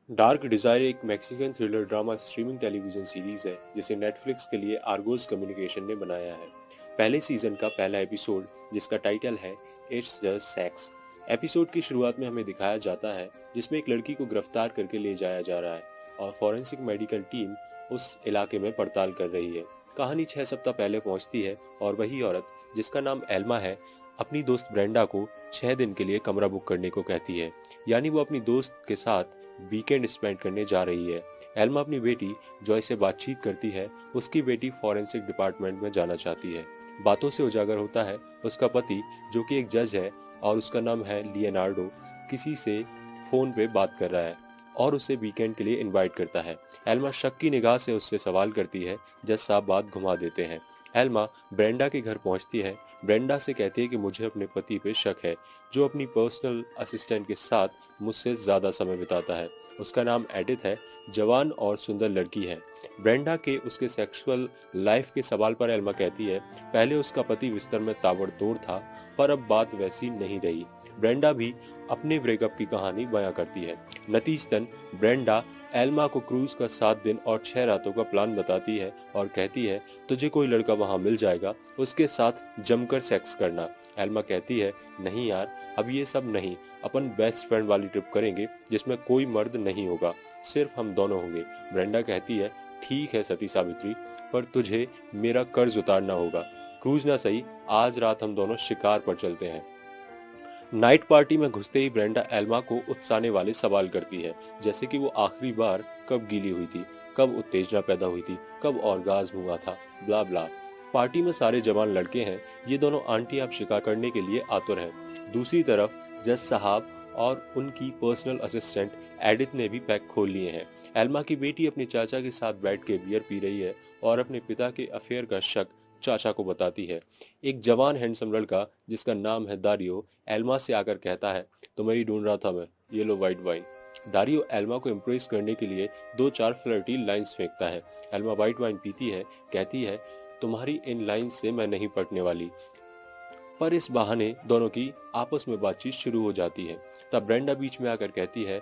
Dark Desire एक Mexican thriller drama streaming television series है जिसे नेटफ्लिक्स के लिए आर्गोस कम्युनिकेशन ने बनाया है। पहले सीजन का पहला एपिसोड, जिसका टाइटल है इट्स जस्ट सेक्स, एपिसोड की शुरुआत में हमें दिखाया जाता है जिसमें एक लड़की को गिरफ्तार करके ले जाया जा रहा है और फॉरेंसिक मेडिकल टीम उस इलाके में पड़ताल कर रही है। कहानी 6 सप्ताह पहले पहुंचती है और वही औरत, जिसका नाम एल्मा है, अपनी दोस्त ब्रेंडा को 6 दिन के लिए कमरा बुक करने को कहती है। यानी वो अपनी दोस्त के साथ वीकेंड स्पेंड करने जा रही है। एल्मा अपनी बेटी जॉय से बातचीत करती है। उसकी बेटी फॉरेंसिक डिपार्टमेंट में जाना चाहती है। बातों से उजागर होता है उसका पति, जो कि एक जज है और उसका नाम है लियोनार्डो, किसी से फोन पे बात कर रहा है और उसे वीकेंड के लिए इनवाइट करता है। एल्मा शक की निगाह से उससे सवाल करती है। जज साहब बात घुमा देते हैं। एल्मा ब्रेंडा के घर पहुंचती है। ब्रेंडा से कहती है कि मुझे अपने पति पे शक है, जो अपनी पर्सनल असिस्टेंट के साथ मुझसे ज्यादा समय बिताता है। उसका नाम एडिथ है, जवान और सुंदर लड़की है। ब्रेंडा के उसके सेक्सुअल लाइफ के सवाल पर एल्मा कहती है पहले उसका पति बिस्तर में ताबड़तोड़ था, पर अब बात वैसी नहीं रही। ब्रेंडा भी अपने ब्रेकअप की कहानी बयां करती है। नतीजतन ब्रेंडा एल्मा को क्रूज का 7 दिन और 6 रातों का प्लान बताती है और कहती है तुझे कोई लड़का वहां मिल जाएगा, उसके साथ जमकर सेक्स करना। एल्मा कहती है नहीं यार, अब ये सब नहीं, अपन बेस्ट फ्रेंड वाली ट्रिप करेंगे जिसमें कोई मर्द नहीं होगा, सिर्फ हम दोनों होंगे। ब्रेंडा कहती है ठीक है सती सावित्री, पर तुझे मेरा कर्ज उतारना होगा। क्रूज ना सही, आज रात हम दोनों शिकार पर चलते हैं। नाइट पार्टी में घुसते ही ब्रेंडा एल्मा को उत्साहने वाले सवाल करती है, जैसे कि वो आखिरी बार कब गीली हुई थी, कब उत्तेजना पैदा हुई थी, कब ऑर्गाज्म हुआ था, ब्ला ब्ला। पार्टी में सारे जवान लड़के हैं। ये दोनों आंटी आप शिकार करने के लिए आतुर हैं। दूसरी तरफ जज साहब और उनकी पर्सनल असिस्टेंट एडिथ ने भी पैक खोल लिए हैं। एल्मा की बेटी अपने चाचा के साथ बैठ के बियर पी रही है और अपने पिता के अफेयर का शक चाचा को बताती है। एक जवान हैंडसम लड़का, जिसका नाम है दारियो, एल्मा से आकर कहता है तुम्हें ही ढूंढ रहा था मैं, ये लो व्हाइट वाइन। दारियो एल्मा को इम्प्रेस करने के लिए 2-4 फ्लर्टी लाइंस फेंकता है। एल्मा व्हाइट वाइन पीती है, कहती है तुम्हारी इन लाइंस से मैं नहीं पटने वाली। पर इस बहाने दोनों की आपस में बातचीत शुरू हो जाती है। तब ब्रेंडा बीच में आकर कहती है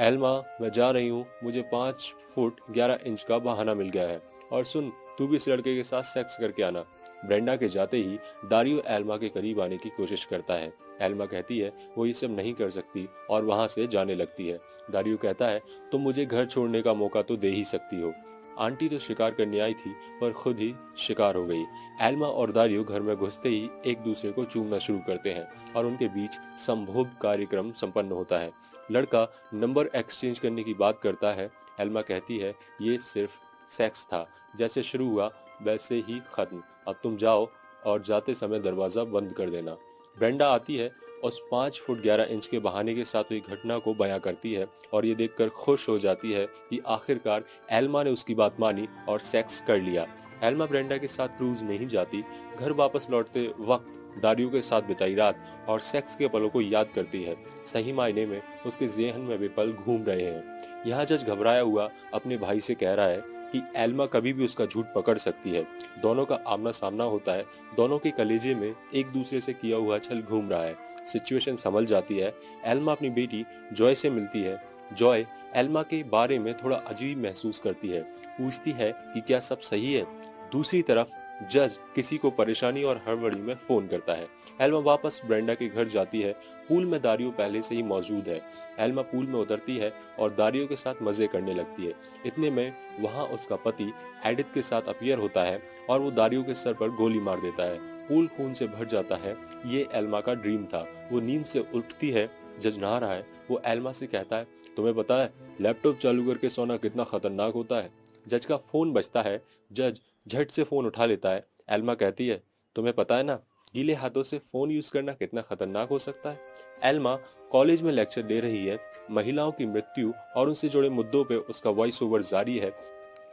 एल्मा, मैं जा रही हूँ, मुझे 5 फुट 11 इंच का बहाना मिल गया है, और सुन, तू भी इस लड़के के साथ सेक्स करके आना। ब्रेंडा के जाते ही दारियो एल्मा के करीब आने की कोशिश करता है। एल्मा कहती है वो ये सब नहीं कर सकती और वहां से जाने लगती है। दारियो कहता है तुम मुझे घर छोड़ने का मौका तो दे ही सकती हो। आंटी तो शिकार करने आई थी, पर खुद ही शिकार हो गई। एल्मा और दारियो घर में घुसते ही एक दूसरे को चूमना शुरू करते हैं और उनके बीच संभोग कार्यक्रम संपन्न होता है। लड़का नंबर एक्सचेंज करने की बात करता है। एल्मा कहती है ये सिर्फ सेक्स था, जैसे शुरू हुआ वैसे ही खत्म, अब तुम जाओ और जाते समय दरवाजा बंद कर देना। ब्रेंडा आती है, उस 5 फुट 11 इंच के बहाने के साथ हुई घटना को बयां करती है और ये देखकर खुश हो जाती है कि आखिरकार एल्मा ने उसकी बात मानी और सेक्स कर लिया। एल्मा ब्रेंडा के साथ क्रूज नहीं जाती। घर वापस लौटते वक्त दारियो के साथ बिताई रात और सेक्स के पलों को याद करती है। सही मायने में उसके जेहन में वे पल घूम रहे हैं। यहाँ जज घबराया हुआ अपने भाई से कह रहा है कि एल्मा कभी भी उसका झूठ पकड़ सकती है। दोनों का आमना सामना होता है। दोनों के कलेजे में एक दूसरे से किया हुआ छल घूम रहा है। सिचुएशन संभल जाती है। एल्मा अपनी बेटी जॉय से मिलती है। जॉय एल्मा के बारे में थोड़ा अजीब महसूस करती है, पूछती है कि क्या सब सही है। दूसरी तरफ जज किसी को परेशानी और हड़बड़ी में फोन करता है। एल्मा वापस ब्रेंडा के घर जाती है। पूल में दारियो पहले से ही मौजूद है। एल्मा पूल में उतरती है और दारियो के साथ मजे करने लगती है। इतने में वहां उसका पति एडिथ के साथ अपीयर होता है और वो दारियो के सर पर गोली मार देता है। पूल खून से भर जाता है। ये एल्मा का ड्रीम था। वो नींद से उठती है। जज नहा रहा है। वो एल्मा से कहता है तुम्हें पता है लैपटॉप चालू करके सोना कितना खतरनाक होता है। जज का फोन बजता है। जज झट से फोन उठा लेता है। एल्मा कहती है तुम्हें पता है ना, गीले हाथों से फोन यूज करना कितना खतरनाक हो सकता है। एल्मा कॉलेज में लेक्चर दे रही है। महिलाओं की मृत्यु और उनसे जुड़े मुद्दों पे उसका वॉइस ओवर जारी है।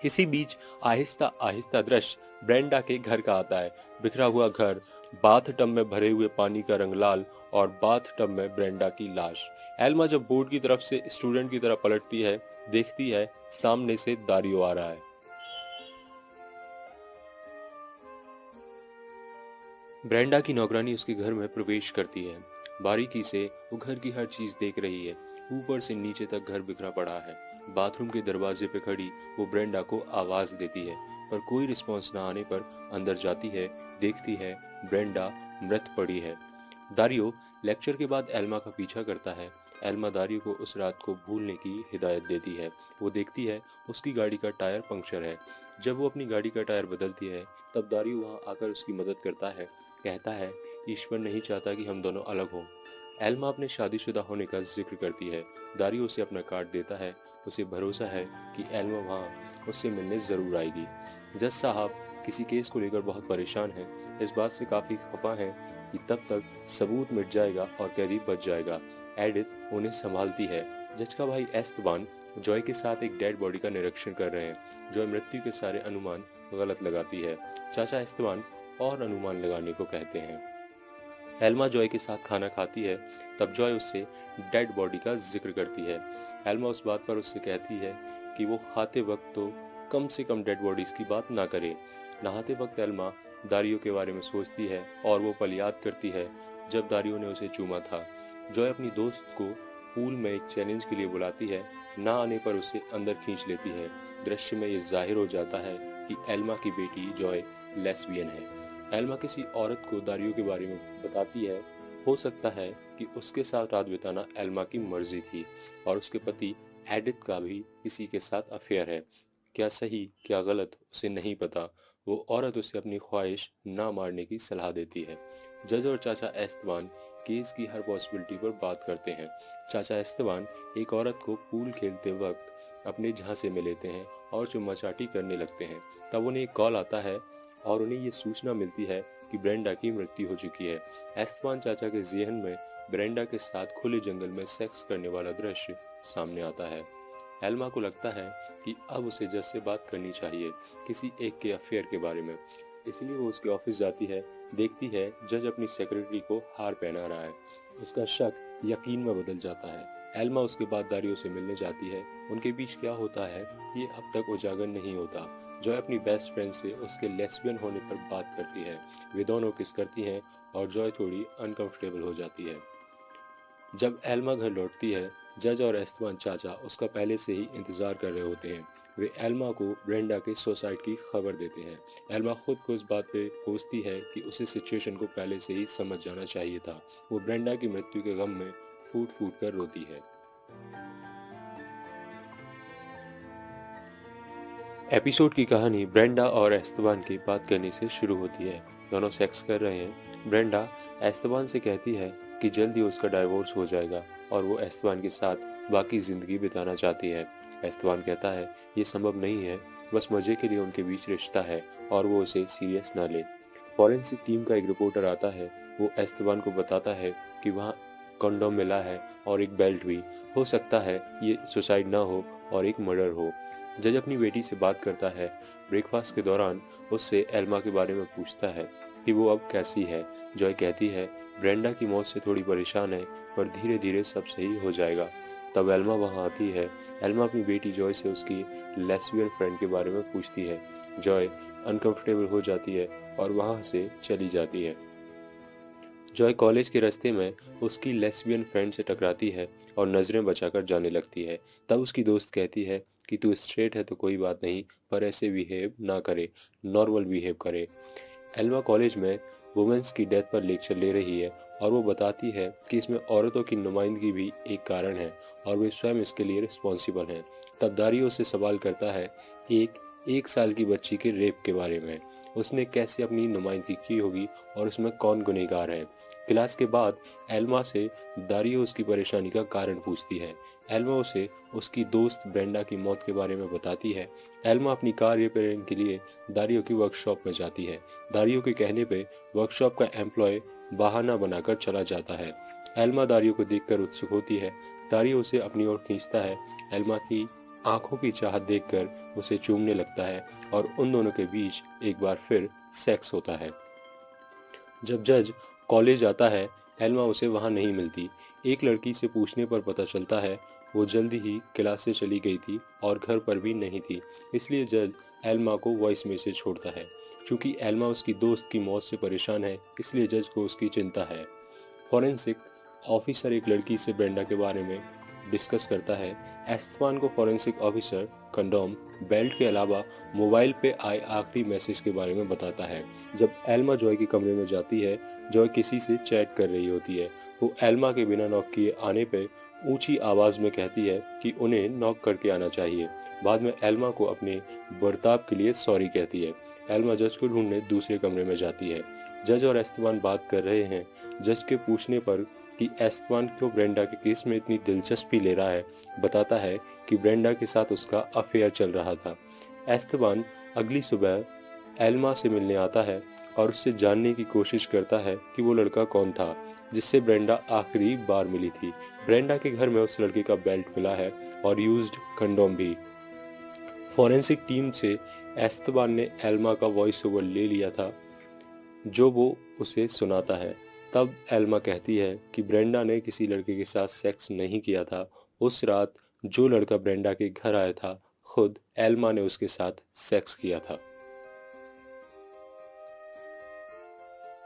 इसी बीच आहिस्ता आहिस्ता दृश्य ब्रेंडा के घर का आता है। बिखरा हुआ घर, बाथ टब में भरे हुए पानी का रंग लाल और बाथ टब में ब्रेंडा की लाश। एल्मा जब बोर्ड की तरफ से स्टूडेंट की तरह पलटती है, देखती है सामने से दारियो आ रहा है। ब्रेंडा की नौकरानी उसके घर में प्रवेश करती है। बारीकी से वो घर की हर चीज देख रही है। ऊपर से नीचे तक घर बिखरा पड़ा है। बाथरूम के दरवाजे पे खड़ी वो ब्रेंडा को आवाज देती है, पर कोई रिस्पॉन्स ना आने पर अंदर जाती है, देखती है ब्रेंडा मृत पड़ी है। दारियो लेक्चर के बाद एल्मा का पीछा करता है। एल्मा दारियो को उस रात को भूलने की हिदायत देती है। वो देखती है उसकी गाड़ी का टायर पंक्चर है। जब वो अपनी गाड़ी का टायर बदलती है तब दारियो वहां आकर उसकी मदद करता है। कहता है ईश्वर नहीं चाहता कि हम दोनों अलग हों। एल्मा अपने शादीशुदा होने का जिक्र करती है। दारियो उसे अपना कार्ड देता है। उसे भरोसा है कि एल्मा वहाँ उससे मिलने ज़रूर आएगी। जज साहब किसी केस को लेकर बहुत परेशान हैं। इस बात से काफ़ी खफा हैं कि तब तक सबूत मिट जाएगा और कैदी बच जाएगा। एडिथ उन्हें संभालती है। जज का भाई एस्तबान जॉय के साथ एक डेड बॉडी का निरीक्षण कर रहे हैं। जॉय मृत्यु के सारे अनुमान गलत लगाती है। चाचा एस्तबान और अनुमान लगाने को कहते हैं। एल्मा जॉय के साथ खाना खाती है। तब जॉय उससे डेड बॉडी का जिक्र करती है। एल्मा उस बात पर उससे कहती है कि वो खाते वक्त तो कम से कम डेड बॉडीज की बात ना करे। नहाते वक्त एल्मा दारियो के बारे में सोचती है और वो पल याद करती है जब दारियो ने उसे चूमा था। जॉय अपनी दोस्त को पूल में एक चैलेंज के लिए बुलाती है। ना आने पर उसे अंदर खींच लेती है। दृश्य में ये जाहिर हो जाता है कि एल्मा की बेटी जॉय लेस्बियन है। एल्मा किसी औरत को दारियो के बारे में बताती है। हो सकता है कि उसके साथ रात बिताना एल्मा की मर्जी थी और उसके पति एडिथ का भी किसी के साथ अफेयर है। क्या सही क्या गलत उसे नहीं पता। वो औरत उसे अपनी ख्वाहिश ना मारने की सलाह देती है। जज और चाचा एस्तबान केस की हर पॉसिबिलिटी पर बात करते हैं। चाचा एस्तबान एक औरत को पूल खेलते वक्त अपने झांसे में लेते हैं और चुम्मा चाटी करने लगते हैं। तब उन्हें एक कॉल आता है और उन्हें ये सूचना मिलती है कि ब्रेंडा की मृत्यु हो चुकी है। एस्तबान चाचा के ज़हन में ब्रेंडा के साथ खुले जंगल में सेक्स करने वाला दृश्य सामने आता है। एल्मा को लगता है कि अब उसे जज से बात करनी चाहिए किसी एक के अफेयर के बारे में। इसलिए वो उसके ऑफिस जाती है। देखती है जज अपनी सेक्रेटरी को हार पहना रहा है। उसका शक यकीन में बदल जाता है। एल्मा उसके बाद दारियो से मिलने जाती है। उनके बीच क्या होता है ये अब तक उजागर नहीं होता। जॉय अपनी बेस्ट फ्रेंड से उसके लेस्बियन होने पर बात करती है। वे दोनों किस करती हैं और जॉय थोड़ी अनकंफर्टेबल हो जाती है। जब एल्मा घर लौटती है जज और एस्तबान चाचा उसका पहले से ही इंतजार कर रहे होते हैं। वे एल्मा को ब्रेंडा के सुसाइड की खबर देते हैं। एल्मा खुद को इस बात पे कोसती है कि उसे सिचुएशन को पहले से ही समझ जाना चाहिए था। वो ब्रेंडा की मृत्यु के गम में फूट फूट कर रोती है। एपिसोड की कहानी ब्रेंडा और एस्तबान की बात करने से शुरू होती है। दोनों सेक्स कर रहे हैं। ब्रेंडा एस्तबान से कहती है कि जल्दी उसका डाइवोर्स हो जाएगा और वो एस्तबान के साथ बाकी जिंदगी बिताना चाहती है। एस्तबान कहता है ये संभव नहीं है, बस मजे के लिए उनके बीच रिश्ता है और वो उसे सीरियस ना ले। फॉरेंसिक टीम का एक रिपोर्टर आता है। वो एस्तबान को बताता है कि वहाँ कंडोम मिला है और एक बेल्ट भी। हो सकता है ये सुसाइड ना हो और एक मर्डर हो। जज अपनी बेटी से बात करता है। ब्रेकफास्ट के दौरान उससे एल्मा के बारे में पूछता है कि वो अब कैसी है। जॉय कहती है ब्रेंडा की मौत से थोड़ी परेशान है पर धीरे धीरे सब सही हो जाएगा। तब एल्मा वहां आती है। एल्मा अपनी बेटी जॉय से उसकी लेस्बियन फ्रेंड के बारे में पूछती है। जॉय अनकंफर्टेबल हो जाती है और वहां से चली जाती है। जॉय कॉलेज के रास्ते में उसकी लेस्बियन फ्रेंड से टकराती है और नजरें बचाकर जाने लगती है। तब उसकी दोस्त कहती है कि तू स्ट्रेट है तो कोई बात नहीं, पर ऐसे बिहेव ना करे, नॉर्मल बिहेव करे। एल्मा कॉलेज में वुमेन्स की डेथ पर लेक्चर ले रही है और वो बताती है कि इसमें औरतों की नुमाइंदगी भी एक कारण है और वे स्वयं इसके लिए रिस्पॉन्सिबल हैं। तब दारियो से सवाल करता है एक साल की बच्ची के रेप के बारे में। उसने कैसे अपनी नुमाइंदगी की होगी और उसमें कौन गुनहगार है। क्लास के बाद एल्मा से दारियो उसकी परेशानी का कारण पूछती है। एल्मा उसे उसकी दोस्त ब्रेंडा की मौत के बारे में बताती है। एल्मा अपनी कार रिपेयरिंग के लिए दारियो की वर्कशॉप में जाती है। दारियो के कहने पे वर्कशॉप का एम्प्लॉय बहाना बनाकर चला जाता है। एल्मा दारियो को देखकर उत्सुक होती है। दारियो उसे अपनी ओर खींचता है। एल्मा की आंखों की चाहत देखकर उसे चूमने लगता है और उन दोनों के बीच एक बार फिर सेक्स होता है। जब जज कॉलेज आता है एल्मा उसे वहां नहीं मिलती। एक लड़की से पूछने पर पता चलता है वो जल्दी ही क्लास से चली गई थी और घर पर भी नहीं थी। इसलिए जज एल्मा को वॉइस मैसेज छोड़ता है। चूंकि एल्मा उसकी दोस्त की मौत से परेशान है इसलिए जज को उसकी चिंता है। फॉरेंसिक ऑफिसर एक लड़की से ब्रेंडा के बारे में डिस्कस करता है, एस्तेबान को फॉरेंसिक ऑफिसर कंडोम बेल्ट के अलावा मोबाइल पे आए आखिरी मैसेज के बारे में बताता है। जब एल्मा जॉय के कमरे में जाती है, जॉय किसी से चैट कर रही होती है। वो एल्मा के बिना नॉक किए आने पे ऊंची आवाज में कहती है कि उन्हें नॉक करके आना चाहिए। बाद में एल्मा को अपने बर्ताव के लिए सॉरी कहती है। एल्मा जज को ढूंढने दूसरे कमरे में जाती है। जज और एस्तेबान बात कर रहे हैं। जज के पूछने पर कि एस्तेबान क्यों ब्रेंडा के केस में इतनी दिलचस्पी ले रहा है, बताता है कि ब्रेंडा के साथ उसका अफेयर चल रहा था। एस्तेबान अगली सुबह एल्मा से मिलने आता है और उससे जानने की कोशिश करता है कि वो लड़का कौन था जिससे ब्रेंडा आखिरी बार मिली थी। ब्रेंडा के घर में उस लड़के का बेल्ट मिला है और यूज्ड कंडोम भी। फॉरेंसिक टीम से एस्तेबान ने एल्मा का वॉइस ओवर ले लिया था जो वो उसे सुनाता है। तब एल्मा कहती है कि ब्रेंडा ने किसी लड़के के साथ सेक्स नहीं किया था। उस रात जो लड़का ब्रेंडा के घर आया था, खुद एल्मा ने उसके साथ सेक्स किया था।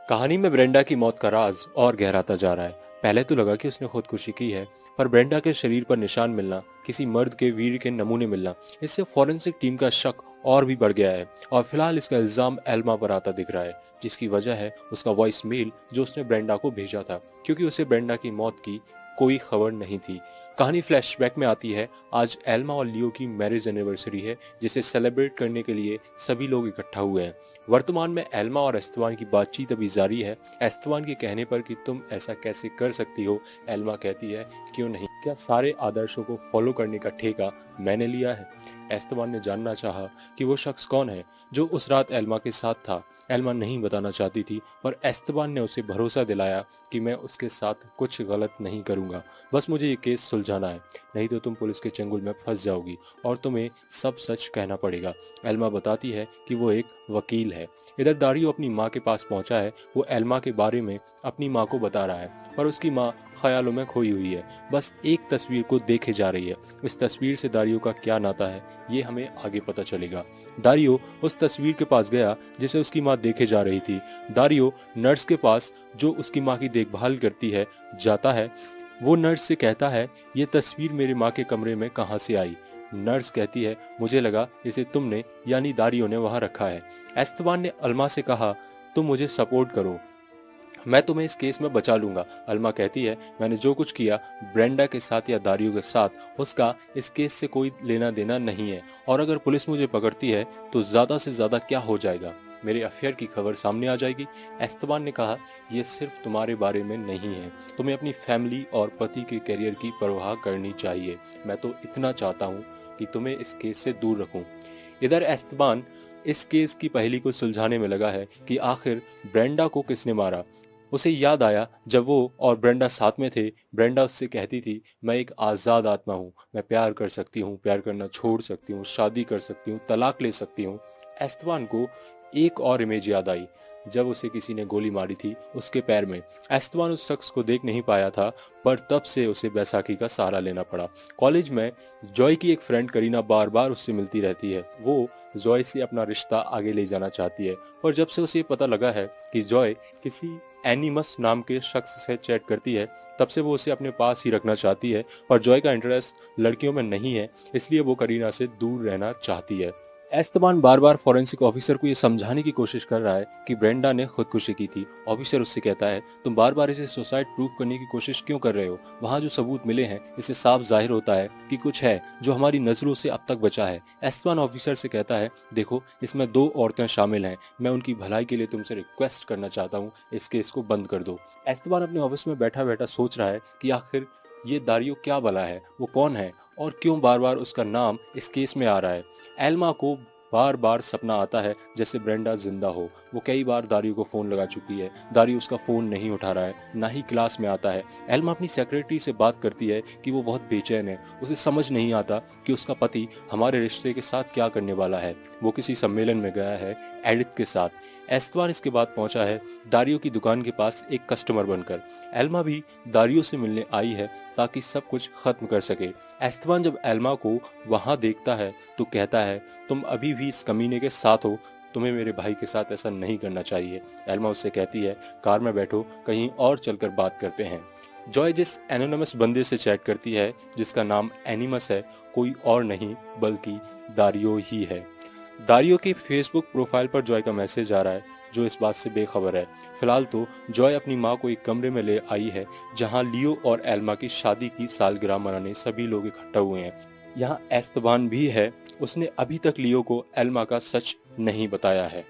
कहानी में ब्रेंडा की मौत का राज और गहराता जा रहा है। पहले तो लगा कि उसने खुदकुशी की है, पर ब्रेंडा के शरीर पर निशान मिलना, किसी मर्द के वीर के नमूने मिलना, इससे फॉरेंसिक टीम का शक और भी बढ़ गया है और फिलहाल इसका इल्जाम एल्मा पर आता दिख रहा है, जिसकी वजह है उसका वॉइस मेल जो उसने ब्रेंडा को भेजा था, क्योंकि उसे ब्रेंडा की मौत की कोई खबर नहीं थी। कहानी फ्लैशबैक में आती है। आज एल्मा और लियो की मैरिज एनिवर्सरी है, जिसे सेलिब्रेट करने के लिए सभी लोग इकट्ठा हुए हैं। वर्तमान में एल्मा और एस्तेबान की बातचीत अभी जारी है। एस्तेबान के कहने पर कि तुम ऐसा कैसे कर सकती हो, एल्मा कहती है क्यों नहीं, क्या सारे आदर्शों को फॉलो करने का ठेका मैंने लिया है। एस्तेबान ने जानना चाहा कि वो शख्स कौन है जो उस रात एल्मा के साथ था। एल्मा नहीं बताना चाहती थी, पर एस्तेबान ने उसे भरोसा दिलाया कि मैं उसके साथ कुछ गलत नहीं करूंगा, बस मुझे ये केस सुलझाना है, नहीं तो तुम पुलिस के चंगुल में फंस जाओगी और तुम्हें सब सच कहना पड़ेगा। एल्मा बताती है कि वो एक वकील है। इधर दारियो अपनी माँ के पास पहुंचा है। वो एल्मा के बारे में अपनी माँ को बता रहा है, पर उसकी माँ ख्यालों में खोई हुई है, बस एक तस्वीर को देखे जा रही है। इस तस्वीर से दारियो का क्या नाता है, ये हमें आगे पता चलेगा। दारियो उस तस्वीर के पास गया जिसे उसकी माँ देखे जा रही थी। दारियो नर्स के पास जो उसकी माँ की देखभाल करती है जाता है। वो नर्स से कहता है, ये तस्वीर मेरी माँ के कमरे में कहाँ से आई। नर्स कहती है, मुझे लगा इसे तुमने यानी दारियो ने वहां रखा है। एस्तेबान ने अल्मा से कहा, तुम मुझे सपोर्ट करो, मैं तुम्हें इस केस में बचा लूंगा। अल्मा कहती है, मैंने जो कुछ किया ब्रेंडा के साथ या दारियो के साथ, उसका इस केस से कोई लेना देना नहीं है, और अगर पुलिस मुझे पकड़ती है तो ज्यादा से ज्यादा क्या हो जाएगा, मेरे अफेयर की खबर सामने आ जाएगी। एस्तेबान ने कहा, यह सिर्फ तुम्हारे बारे में नहीं है, तुम्हें अपनी फैमिली और पति के करियर की परवाह करनी चाहिए। मैं तो इतना चाहता हूँ कि तुम्हें इस केस से दूर रखूं। इधर एस्तेबान इस केस की पहेली को सुलझाने में लगा है कि आखिर ब्रेंडा को किसने मारा। उसे याद आया जब वो और ब्रेंडा साथ में थे, ब्रेंडा उससे कहती थी, मैं एक आज़ाद आत्मा हूँ, मैं प्यार कर सकती हूँ, प्यार करना छोड़ सकती हूँ, शादी कर सकती हूँ, तलाक ले सकती हूँ। एस्तेबान को एक और इमेज याद आई जब उसे किसी ने गोली मारी थी उसके पैर में। एस्तेबान उस शख्स को देख नहीं पाया था, पर तब से उसे बैसाखी का सहारा लेना पड़ा। कॉलेज में जॉय की एक फ्रेंड करीना बार बार उससे मिलती रहती है। वो जॉय से अपना रिश्ता आगे ले जाना चाहती है, और जब से उसे पता लगा है कि जॉय किसी एनिमस नाम के शख्स से चैट करती है, तब से वो उसे अपने पास ही रखना चाहती है, और जॉय का इंटरेस्ट लड़कियों में नहीं है, इसलिए वो करीना से दूर रहना चाहती है। एस्तेबान बार बार फॉरेंसिक ऑफिसर को यह समझाने की कोशिश कर रहा है कि ब्रेंडा ने खुदकुशी की थी। ऑफिसर उससे कहता है, तुम बार बार इसे सुसाइड प्रूफ करने की कोशिश क्यों कर रहे हो, वहाँ जो सबूत मिले हैं इससे साफ जाहिर होता है कि कुछ है जो हमारी नजरों से अब तक बचा है। एस्तेबान ऑफिसर से कहता है, देखो इसमें 2 औरतें शामिल हैं, मैं उनकी भलाई के लिए तुमसे रिक्वेस्ट करना चाहता हूँ, इस केस को बंद कर दो। एस्तेबान अपने ऑफिस में बैठा बैठा सोच रहा है कि आखिर ये दारियो क्या भला है, वो कौन है और क्यों बार बार उसका नाम इस केस में आ रहा है। एल्मा को बार बार सपना आता है जैसे ब्रेंडा जिंदा हो। वो कई बार दारियो को फोन लगा चुकी है, दारियो उसका फोन नहीं उठा रहा है, ना ही क्लास में आता है। एल्मा अपनी सेक्रेटरी से बात करती है कि वो बहुत बेचैन है, उसे समझ नहीं आता कि उसका पति हमारे रिश्ते के साथ क्या करने वाला है। वो किसी सम्मेलन में गया है एडिथ के साथ। एस्तेबान इसके बाद पहुंचा है दारियो की दुकान के पास एक कस्टमर बनकर। एल्मा भी दारियो से मिलने आई है ताकि सब कुछ खत्म कर सके। एस्तेबान जब एल्मा को वहां देखता है तो कहता है, तुम अभी भी इस कमीने के साथ हो, तुम्हें मेरे भाई के साथ ऐसा नहीं करना चाहिए। एल्मा उससे कहती है, कार में बैठो, कहीं और चलकर बात करते हैं। जॉय जिस एनोनिमस बंदे से चैट करती है जिसका नाम एनिमस है, कोई और नहीं बल्कि दारियो ही है। दारियो की फेसबुक प्रोफाइल पर जॉय का मैसेज आ रहा है जो इस बात से बेखबर है। फिलहाल तो जॉय अपनी माँ को एक कमरे में ले आई है जहां लियो और एल्मा की शादी की सालगिरह मनाने सभी लोग इकट्ठा हुए हैं। यहाँ एस्तबान भी है, उसने अभी तक लियो को एल्मा का सच नहीं बताया है।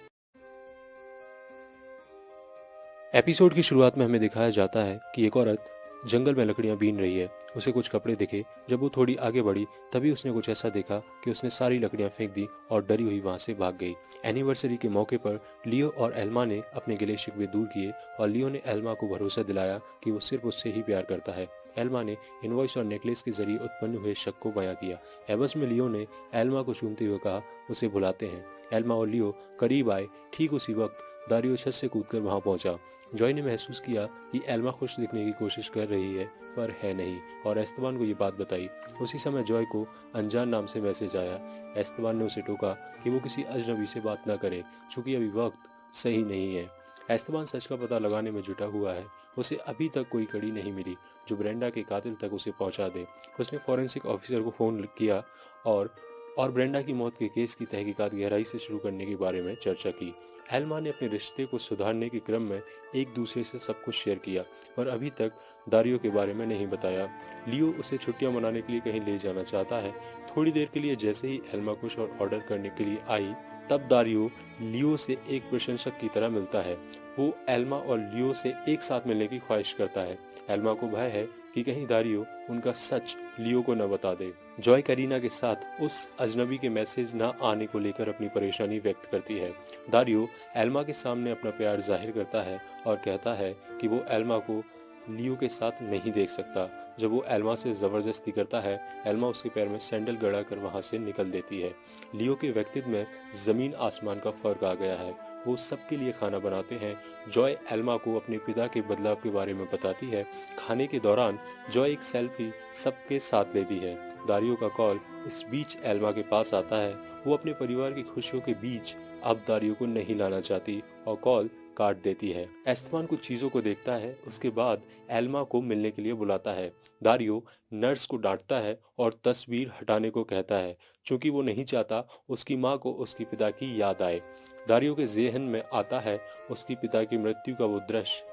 एपिसोड की शुरुआत में हमें दिखाया जाता है कि एक औरत जंगल में लकड़ियां बीन रही है। उसे कुछ कपड़े दिखे। जब वो थोड़ी आगे बढ़ी तभी उसने कुछ ऐसा देखा कि उसने सारी लकड़ियां फेंक दी और डरी हुई वहां से भाग गई। एनिवर्सरी के मौके पर लियो और एल्मा ने अपने गिले शिकवे दूर किए और लियो ने एल्मा को भरोसा दिलाया कि वो सिर्फ उससे ही प्यार करता है। एल्मा ने इनवॉइस और नेकलेस के जरिए उत्पन्न हुए शक को बयां किया। एवज में लियो ने एल्मा को चूमते हुए कहा उसे भुलाते हैं। एल्मा और लियो करीब आए। ठीक उसी वक्त दारियो छत से कूदकर वहां पहुंचा। जॉय ने महसूस किया कि एल्मा खुश दिखने की कोशिश कर रही है पर है नहीं और एस्तबान को ये बात बताई। उसी समय जॉय को अनजान नाम से मैसेज आया। एस्तबान ने उसे टोका कि वो किसी अजनबी से बात न करे क्योंकि अभी वक्त सही नहीं है। एस्तबान सच का पता लगाने में जुटा हुआ है। उसे अभी तक कोई कड़ी नहीं मिली जो ब्रेंडा के कातिल तक उसे पहुंचा दे। उसने फॉरेंसिक ऑफिसर को फोन किया और ब्रेंडा की मौत के केस की तहकीकात गहराई से शुरू करने के बारे में चर्चा की। एल्मा ने अपने रिश्ते को सुधारने के क्रम में एक दूसरे से सब कुछ शेयर किया पर अभी तक दारियो के बारे में नहीं बताया। लियो उसे छुट्टियां मनाने के लिए कहीं ले जाना चाहता है। थोड़ी देर के लिए जैसे ही एल्मा कुछ और ऑर्डर करने के लिए आई तब दारियो लियो से एक प्रशंसक की तरह मिलता है। वो एल्मा और लियो से एक साथ मिलने की ख्वाहिश करता है। एल्मा को भय है कि कहीं दारियो उनका सच लियो को न बता दे। जॉय करीना के साथ उस अजनबी के मैसेज न आने को लेकर अपनी परेशानी व्यक्त करती है। दारियो एल्मा के सामने अपना प्यार जाहिर करता है और कहता है कि वो एल्मा को लियो के साथ नहीं देख सकता। जब वो एल्मा से जबरदस्ती करता है, एल्मा उसके पैर में सैंडल गड़ा कर वहां से निकल देती है। लियो के व्यक्तित्व में जमीन आसमान का फर्क आ गया है। वो सबके लिए खाना बनाते हैं। जॉय एल्मा को अपने पिता के बदलाव के बारे में बताती है। खाने के दौरान जॉय एक सेल्फी सबके साथ लेती है। दारियो का कॉल इस बीच एल्मा के पास आता है। वो अपने परिवार की खुशियों के बीच अब दारियो को नहीं लाना चाहती और कॉल काट देती है। एस्तबान कुछ चीजों को देखता है। उसके बाद एल्मा को मिलने के लिए बुलाता है। दारियो नर्स को डांटता है और तस्वीर हटाने को कहता है क्योंकि वो नहीं चाहता उसकी माँ को उसके पिता की याद आए। दारियो के जेहन में आता है उसकी पिता की मृत्यु का वो दृश्य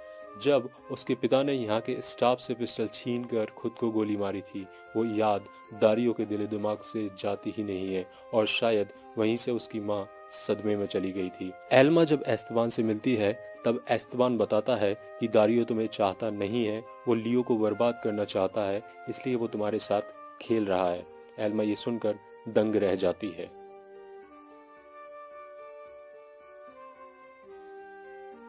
जब उसके पिता ने यहाँ के स्टाफ से पिस्टल छीन कर खुद को गोली मारी थी। वो याद दारियो के दिले दिमाग से जाती ही नहीं है और शायद वहीं से उसकी माँ सदमे में चली गई थी। एल्मा जब एस्तबान से मिलती है तब एस्तबान बताता है कि दारियो तुम्हें चाहता नहीं है, वो लियो को बर्बाद करना चाहता है, इसलिए वो तुम्हारे साथ खेल रहा है। एल्मा ये सुनकर दंग रह जाती है।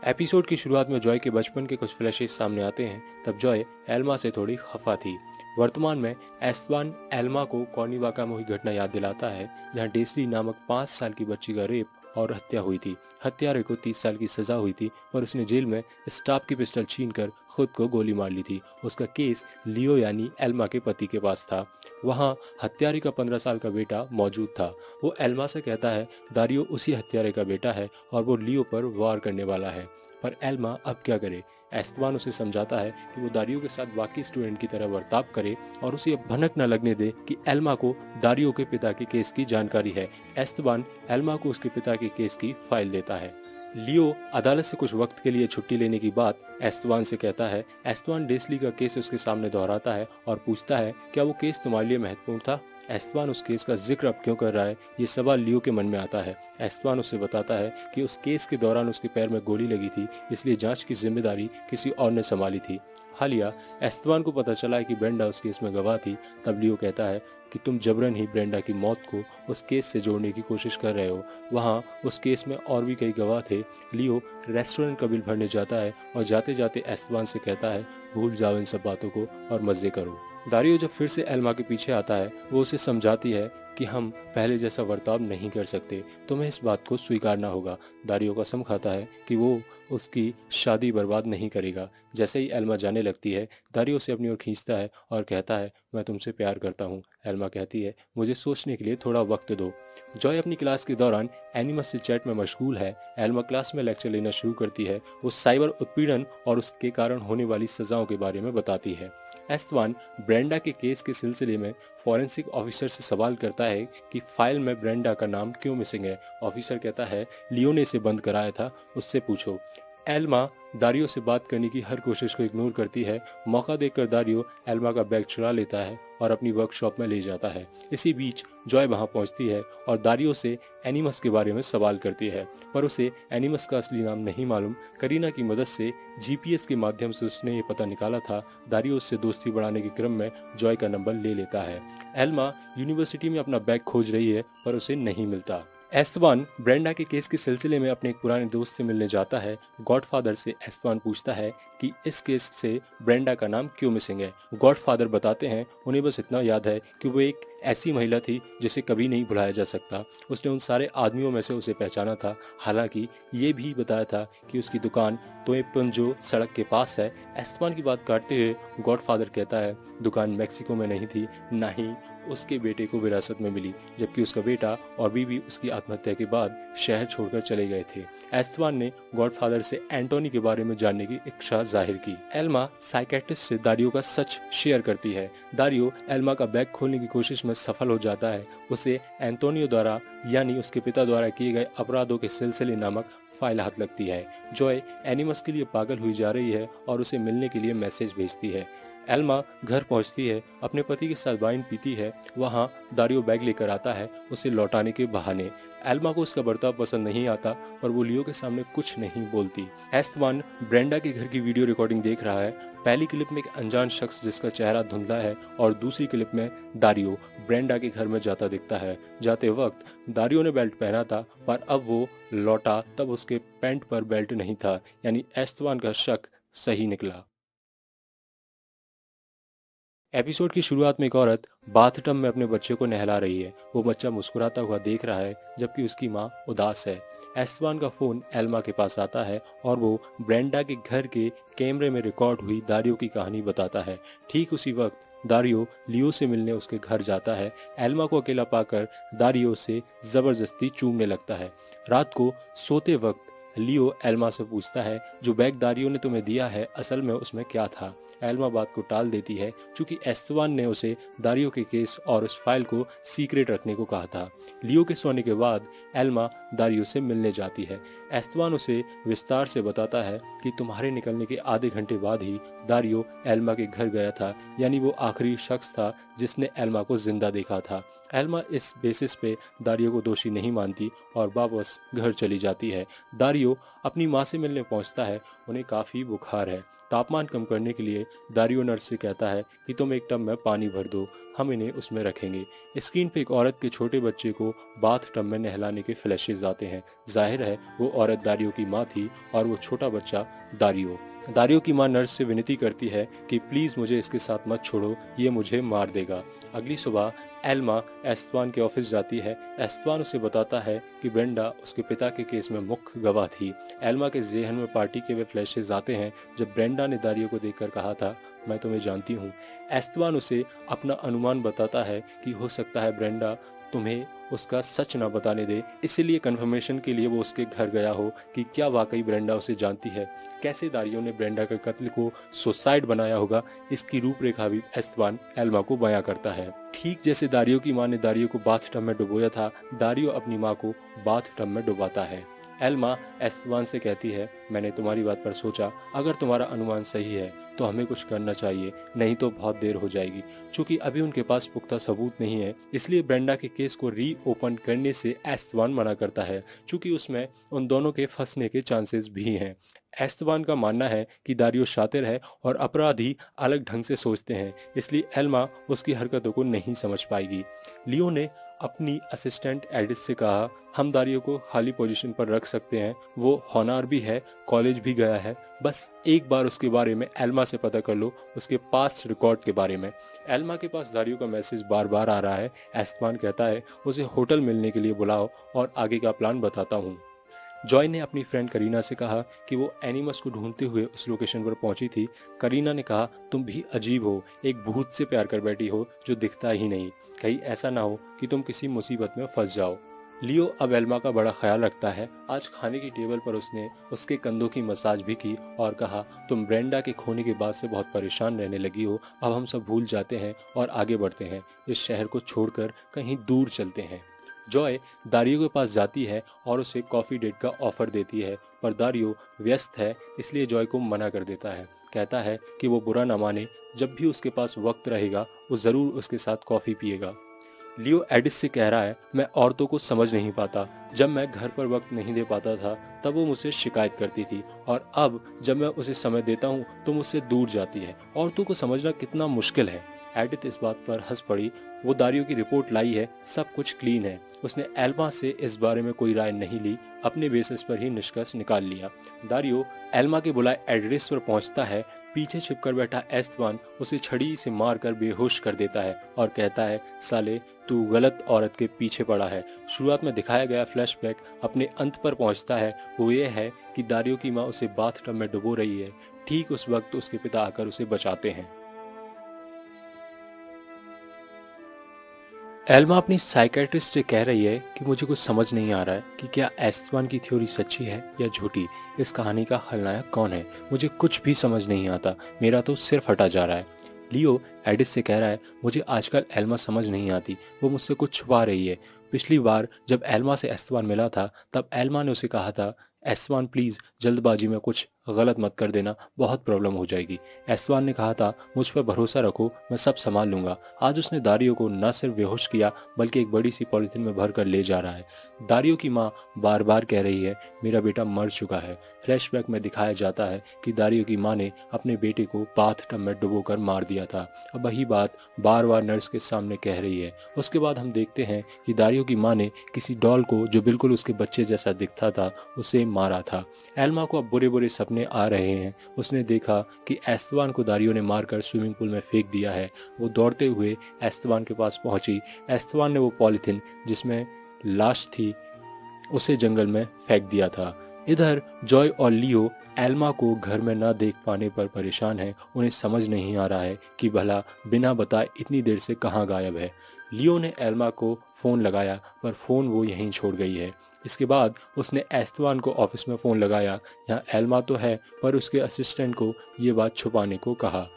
एपिसोड की शुरुआत में जॉय के बचपन के कुछ फ्लैशेस सामने आते हैं। तब जॉय एल्मा से थोड़ी खफा थी। वर्तमान में एस्तबान एल्मा को कॉर्निवाका में हुई घटना याद दिलाता है जहां डेस्ली नामक 5 साल की बच्ची का रेप और हत्या हुई थी। हत्यारे को 30 साल की सजा हुई थी और उसने जेल में स्टाफ की पिस्टल छीनकर खुद को गोली मार ली थी। उसका केस लियो यानी एल्मा के पति के पास था। वहाँ हत्यारे का 15 साल का बेटा मौजूद था। वो एल्मा से कहता है दारियो उसी हत्यारे का बेटा है और वो लियो पर वार करने वाला है। पर एल्मा अब क्या करे? एस्तबान उसे समझाता है कि वो दारियो के साथ बाकी स्टूडेंट की तरह बर्ताव करे और उसे अब भनक न लगने दे कि एल्मा को दारियो के पिता के केस की जानकारी है। एस्तबान एल्मा को उसके पिता के केस की फाइल देता है। लियो अदालत से कुछ वक्त के लिए छुट्टी लेने की बात एस्तबान से कहता है। एस्तबान डेस्ली का केस उसके सामने दोहराता है और पूछता है क्या वो केस तुम्हारे लिए महत्वपूर्ण था? एस्तबान उस केस का जिक्र अब क्यों कर रहा है, ये सवाल लियो के मन में आता है। एस्तबान उसे बताता है कि उस केस के दौरान उसके पैर में गोली लगी थी, इसलिए जांच की जिम्मेदारी किसी और ने संभाली थी। हालिया एस्तबान को पता चला है कि ब्रेंडा उस केस में गवाह थी। तब लियो कहता है कि तुम जबरन ही ब्रेंडा की मौत को उस केस से जोड़ने की कोशिश कर रहे हो। वहाँ उस केस में और भी कई गवाह थे। लियो रेस्टोरेंट का बिल भरने जाता है और जाते जाते एस्तबान से कहता है भूल जाओ इन सब बातों को और मजे करो। दारियो जब फिर से एल्मा के पीछे आता है वो उसे समझाती है कि हम पहले जैसा बर्ताव नहीं कर सकते, तुम्हें इस बात को स्वीकारना होगा। दारियो कसम खाता है कि वो उसकी शादी बर्बाद नहीं करेगा। जैसे ही एल्मा जाने लगती है दारियो से अपनी ओर खींचता है और कहता है मैं तुमसे प्यार करता हूँ। एल्मा कहती है, मुझे सोचने के लिए थोड़ा वक्त दो। जॉय अपनी क्लास के दौरान एनिमस से चैट में मशगूल है। एल्मा क्लास में लेक्चर लेना शुरू करती है। वो साइबर उत्पीड़न और उसके कारण होने वाली सजाओं के बारे में बताती है। एस्तवान ब्रेंडा के केस के सिलसिले में फॉरेंसिक ऑफिसर से सवाल करता है कि फाइल में ब्रेंडा का नाम क्यों मिसिंग है। ऑफिसर कहता है, लियो ने इसे बंद कराया था, उससे पूछो। एल्मा दारियो से बात करने की हर कोशिश को इग्नोर करती है। मौका देखकर दारियो एल्मा का बैग चुरा लेता है और अपनी वर्कशॉप में ले जाता है। इसी बीच जॉय वहां पहुंचती है और दारियो से एनिमस के बारे में सवाल करती है, पर उसे एनिमस का असली नाम नहीं मालूम। करीना की मदद से जीपीएस के माध्यम से उसने ये पता निकाला था। दारियो उससे दोस्ती बढ़ाने के क्रम में जॉय का नंबर ले लेता है। एल्मा यूनिवर्सिटी में अपना बैग खोज रही है, पर उसे नहीं मिलता। एस्तवान ब्रेंडा के केस के सिलसिले में अपने एक पुराने दोस्त से मिलने जाता है। गॉडफादर से एस्तवान पूछता है कि इस केस से ब्रेंडा का नाम क्यों मिसिंग है। गॉडफादर बताते हैं, उन्हें बस इतना याद है कि वो एक ऐसी महिला थी जिसे कभी नहीं भुलाया जा सकता। उसने उन सारे आदमियों में से उसे पहचाना था। हालांकि ये भी बताया था कि उसकी दुकान तोएपुंजो सड़क के पास है। एस्तवान की बात काटते हुए गॉडफादर कहता है, दुकान मैक्सिको में नहीं थी, ना ही उसके बेटे को विरासत में मिली, जबकि उसका बेटा और बीवी उसकी आत्महत्या के बाद शहर छोड़कर चले गए थे। एस्तवान ने गॉडफादर से एंटोनी के बारे में जानने की इच्छा जाहिर की। एल्मा साइकेट्रिस्ट से दारियो का सच शेयर करती है। दारियो एल्मा का बैग खोलने की कोशिश में सफल हो जाता है। उसे एंटोनियो द्वारा यानी उसके पिता द्वारा किए गए अपराधों के सिलसिले नामक फाइल हाथ लगती है। जॉय एनिमस के लिए पागल हुई जा रही है और उसे मिलने के लिए मैसेज भेजती है। एल्मा घर पहुंचती है, अपने पति के साथ वाइन पीती है। वहां दारियो बैग लेकर आता है, उसे लौटाने के बहाने। एल्मा को उसका बर्ताव पसंद नहीं आता, पर वो लियो के सामने कुछ नहीं बोलती। एस्तवान ब्रेंडा के घर की वीडियो रिकॉर्डिंग देख रहा है। पहली क्लिप में एक अनजान शख्स जिसका चेहरा धुंधला है और दूसरी क्लिप में दारियो ब्रेंडा के घर में जाता दिखता है। जाते वक्त दारियो ने बेल्ट पहना था, पर अब वो लौटा तब उसके पैंट पर बेल्ट नहीं था, यानी एस्तवान का शक सही निकला। एपिसोड की शुरुआत में एक औरत बाथटब में अपने बच्चे को नहला रही है। वो बच्चा मुस्कुराता हुआ देख रहा है, जबकि उसकी माँ उदास है। एस्तवान का फोन एल्मा के पास आता है और वो ब्रेंडा के घर के कैमरे में रिकॉर्ड हुई दारियो की कहानी बताता है। ठीक उसी वक्त दारियो लियो से मिलने उसके घर जाता है। एल्मा को अकेला पाकर दारियो से जबरदस्ती चूमने लगता है। रात को सोते वक्त लियो एल्मा से पूछता है, जो बैग दारियो ने तुम्हें दिया है असल में उसमें क्या था। एल्मा बात को टाल देती है, क्योंकि एस्तवान ने उसे दारियो के केस और उस फाइल को सीक्रेट रखने को कहा था। लियो के सोने के बाद एल्मा दारियो से मिलने जाती है। एस्तवान उसे विस्तार से बताता है कि तुम्हारे निकलने के आधे घंटे बाद ही दारियो एल्मा के घर गया था, यानी वो आखिरी शख्स था जिसने एल्मा को जिंदा देखा था। एल्मा इस बेसिस पे दारियो को दोषी नहीं मानती और वापस घर चली जाती है। दारियो अपनी माँ से मिलने पहुंचता है। उन्हें काफी बुखार है। तापमान कम करने के लिए दारियो नर्स से कहता है कि तुम एक टब में पानी भर दो, हम इन्हें उसमें रखेंगे। स्क्रीन पे एक औरत के छोटे बच्चे को बाथ टब में नहलाने के फ्लैशेस आते हैं। जाहिर है वो औरत दारियो की माँ थी और वो छोटा बच्चा दारियो। दारियो की माँ नर्स से विनती करती है कि प्लीज मुझे इसके साथ मत छोड़ो, ये मुझे मार देगा। अगली सुबह एल्मा एस्तवान के ऑफिस जाती है। एस्तवान उसे बताता है कि ब्रेंडा उसके पिता के केस में मुख्य गवाह थी। एल्मा के ज़हन में पार्टी के वे फ्लैशेस आते हैं जब ब्रेंडा ने दारियो को देखकर कहा था, मैं तुम्हें जानती हूँ। एस्तवान उसे अपना अनुमान बताता है कि हो सकता है ब्रेंडा तुम्हें उसका सच ना बताने दे, इसीलिए कंफर्मेशन के लिए वो उसके घर गया हो कि क्या वाकई ब्रेंडा उसे जानती है। कैसे दारियो ने ब्रेंडा के कत्ल को सुसाइड बनाया होगा, इसकी रूपरेखा भी एस्तवान एल्मा को बयां करता है। ठीक जैसे दारियो की मां ने दारियो को बाथटब में डुबोया था, दारियो अपनी मां को बाथटब में डुबाता है। एल्मा एस्तवान से कहती है, मैंने तुम्हारी बात पर सोचा, अगर तुम्हारा अनुमान सही है तो हमें कुछ करना चाहिए, नहीं तो बहुत देर हो जाएगी। चूंकि अभी उनके पास पुख्ता सबूत नहीं है, इसलिए ब्रेंडा के केस को रीओपन करने से एस्तवान मना करता है, चूंकि उसमें उन दोनों के फंसने के चांसेस भी हैं। एस्तवान का मानना है कि दारियो शातिर है और अपराधी अलग ढंग से सोचते हैं, इसलिए एल्मा उसकी हरकतों को नहीं समझ पाएगी। लियो ने अपनी असिस्टेंट एडिस से कहा, हम दारियो को खाली पोजीशन पर रख सकते हैं, वो होनार भी है, कॉलेज भी गया है, बस एक बार उसके बारे में एल्मा से पता कर लो, उसके पास्ट रिकॉर्ड के बारे में। एल्मा के पास दारियो का मैसेज बार बार आ रहा है। एस्तवान कहता है, उसे होटल मिलने के लिए बुलाओ और आगे का प्लान बताता हूँ। जॉय ने अपनी फ्रेंड करीना से कहा कि वो एनिमस को ढूंढते हुए उस लोकेशन पर पहुंची थी। करीना ने कहा, तुम भी अजीब हो, एक भूत से प्यार कर बैठी हो जो दिखता ही नहीं, कहीं ऐसा ना हो कि तुम किसी मुसीबत में फंस जाओ। लियो अब एल्मा का बड़ा ख्याल रखता है। आज खाने की टेबल पर उसने उसके कंधों की मसाज भी की और कहा, तुम ब्रेंडा के खोने के बाद से बहुत परेशान रहने लगी हो, अब हम सब भूल जाते हैं और आगे बढ़ते हैं, इस शहर को छोड़कर कहीं दूर चलते हैं। जॉय दारियो के पास जाती है और उसे कॉफी डेट का ऑफर देती है, पर दारियो व्यस्त है इसलिए जॉय को मना कर देता है। कहता है कि वो बुरा न माने, जब भी उसके पास वक्त रहेगा वो जरूर उसके साथ कॉफी पिएगा। लियो एडिस से कह रहा है, मैं औरतों को समझ नहीं पाता, जब मैं घर पर वक्त नहीं दे पाता था तब वो मुझसे शिकायत करती थी, और अब जब मैं उसे समय देता हूँ तो मुझसे दूर जाती है। औरतों को समझना कितना मुश्किल है। एडिथ इस बात पर हंस पड़ी। वो दारियो की रिपोर्ट लाई है, सब कुछ क्लीन है। उसने एल्मा से इस बारे में कोई राय नहीं ली, अपने बेसिस पर ही निष्कर्ष निकाल लिया। दारियो एल्मा के बुलाए एड्रेस पर पहुंचता है। पीछे छिपकर बैठा एस्तेबान उसे छड़ी से मारकर बेहोश कर देता है और कहता है, साले तू गलत औरत के पीछे पड़ा है। शुरुआत में दिखाया गया फ्लैशबैक अपने अंत पर पहुंचता है। वो ये है कि दारियो की माँ उसे बाथटब में डुबो रही है। ठीक उस वक्त उसके पिता आकर उसे बचाते हैं। एल्मा अपनी साइकेट्रिस्ट से कह रही है कि मुझे कुछ समझ नहीं आ रहा है कि क्या एस्तेबान की थ्योरी सच्ची है या झूठी। इस कहानी का खलनायक कौन है, मुझे कुछ भी समझ नहीं आता, मेरा तो सिर फटा जा रहा है। लियो एडिस से कह रहा है, मुझे आजकल एल्मा समझ नहीं आती, वो मुझसे कुछ छुपा रही है। पिछली बार जब एल्मा से एस्तेबान मिला था तब एल्मा ने उसे कहा था, एस्तेबान प्लीज जल्दबाजी में कुछ गलत मत कर देना, बहुत प्रॉब्लम हो जाएगी। एस्तेबान ने कहा था, मुझ पर भरोसा रखो, मैं सब संभाल लूंगा। आज उसने दारियो को न सिर्फ बेहोश किया बल्कि एक बड़ी सी पॉलिथीन में भर कर ले जा रहा है। दारियो की माँ बार बार कह रही है, मेरा बेटा मर चुका है। फ्लैशबैक में दिखाया जाता है कि दारियो की माँ ने अपने बेटे को बाथटब में डुबोकर मार दिया था। अब वही बात बार बार नर्स के सामने कह रही है। उसके बाद हम देखते हैं कि दारियो की माँ ने किसी डॉल को जो बिल्कुल उसके बच्चे जैसा दिखता था उसे मारा था। एल्मा को अब बुरे बुरे सपने आ रहे हैं। उसने देखा कि एस्तेबान को दारियो ने मारकर स्विमिंग पूल में फेंक दिया है। वो दौड़ते हुए एस्तेबान के पास पहुंची। एस्तेबान ने वो पॉलिथीन जिसमें लाश थी उसे जंगल में फेंक दिया था। इधर जॉय और लियो एल्मा को घर में न देख पाने पर परेशान है। उन्हें समझ नहीं आ रहा है कि भला बिना बताए इतनी देर से कहाँ गायब है। लियो ने एल्मा को फोन लगाया पर फोन वो यहीं छोड़ गई है। इसके बाद उसने एस्तेबान को ऑफिस में फोन लगाया। यहाँ एल्मा तो है पर उसके असिस्टेंट को ये बात छुपाने को कहा।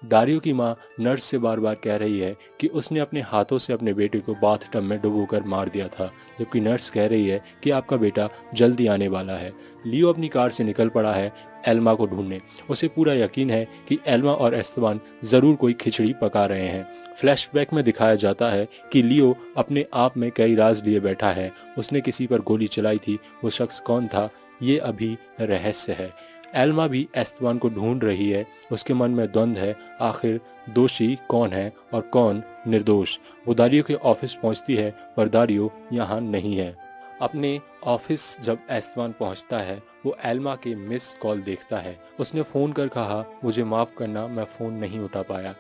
दारियो की माँ नर्स से बार बार कह रही है कि उसने अपने हाथों से अपने बेटे को बाथटब में डुबोकर मार दिया था, जबकि नर्स कह रही है कि आपका बेटा जल्दी आने वाला है। लियो अपनी कार से निकल पड़ा है एल्मा को ढूंढने। उसे पूरा यकीन है कि एल्मा और एस्तेबान जरूर कोई खिचड़ी पका रहे हैं। फ्लैशबैक में दिखाया जाता है कि लियो अपने आप में कई राज लिए बैठा है। उसने किसी पर गोली चलाई थी, वो शख्स कौन था ये अभी रहस्य है। एल्मा भी एस्तेबान को ढूंढ रही है। उसके मन में द्वंद्व है, आखिर दोषी कौन है और कौन निर्दोष। वो दारियो के ऑफिस पहुंचती है पर दारियो यहाँ नहीं है। अपने ऑफिस जब एस्तेबान पहुंचता है वो एल्मा के मिस कॉल देखता है। उसने फोन कर कहा, मुझे माफ करना, मैं फोन नहीं उठा पाया।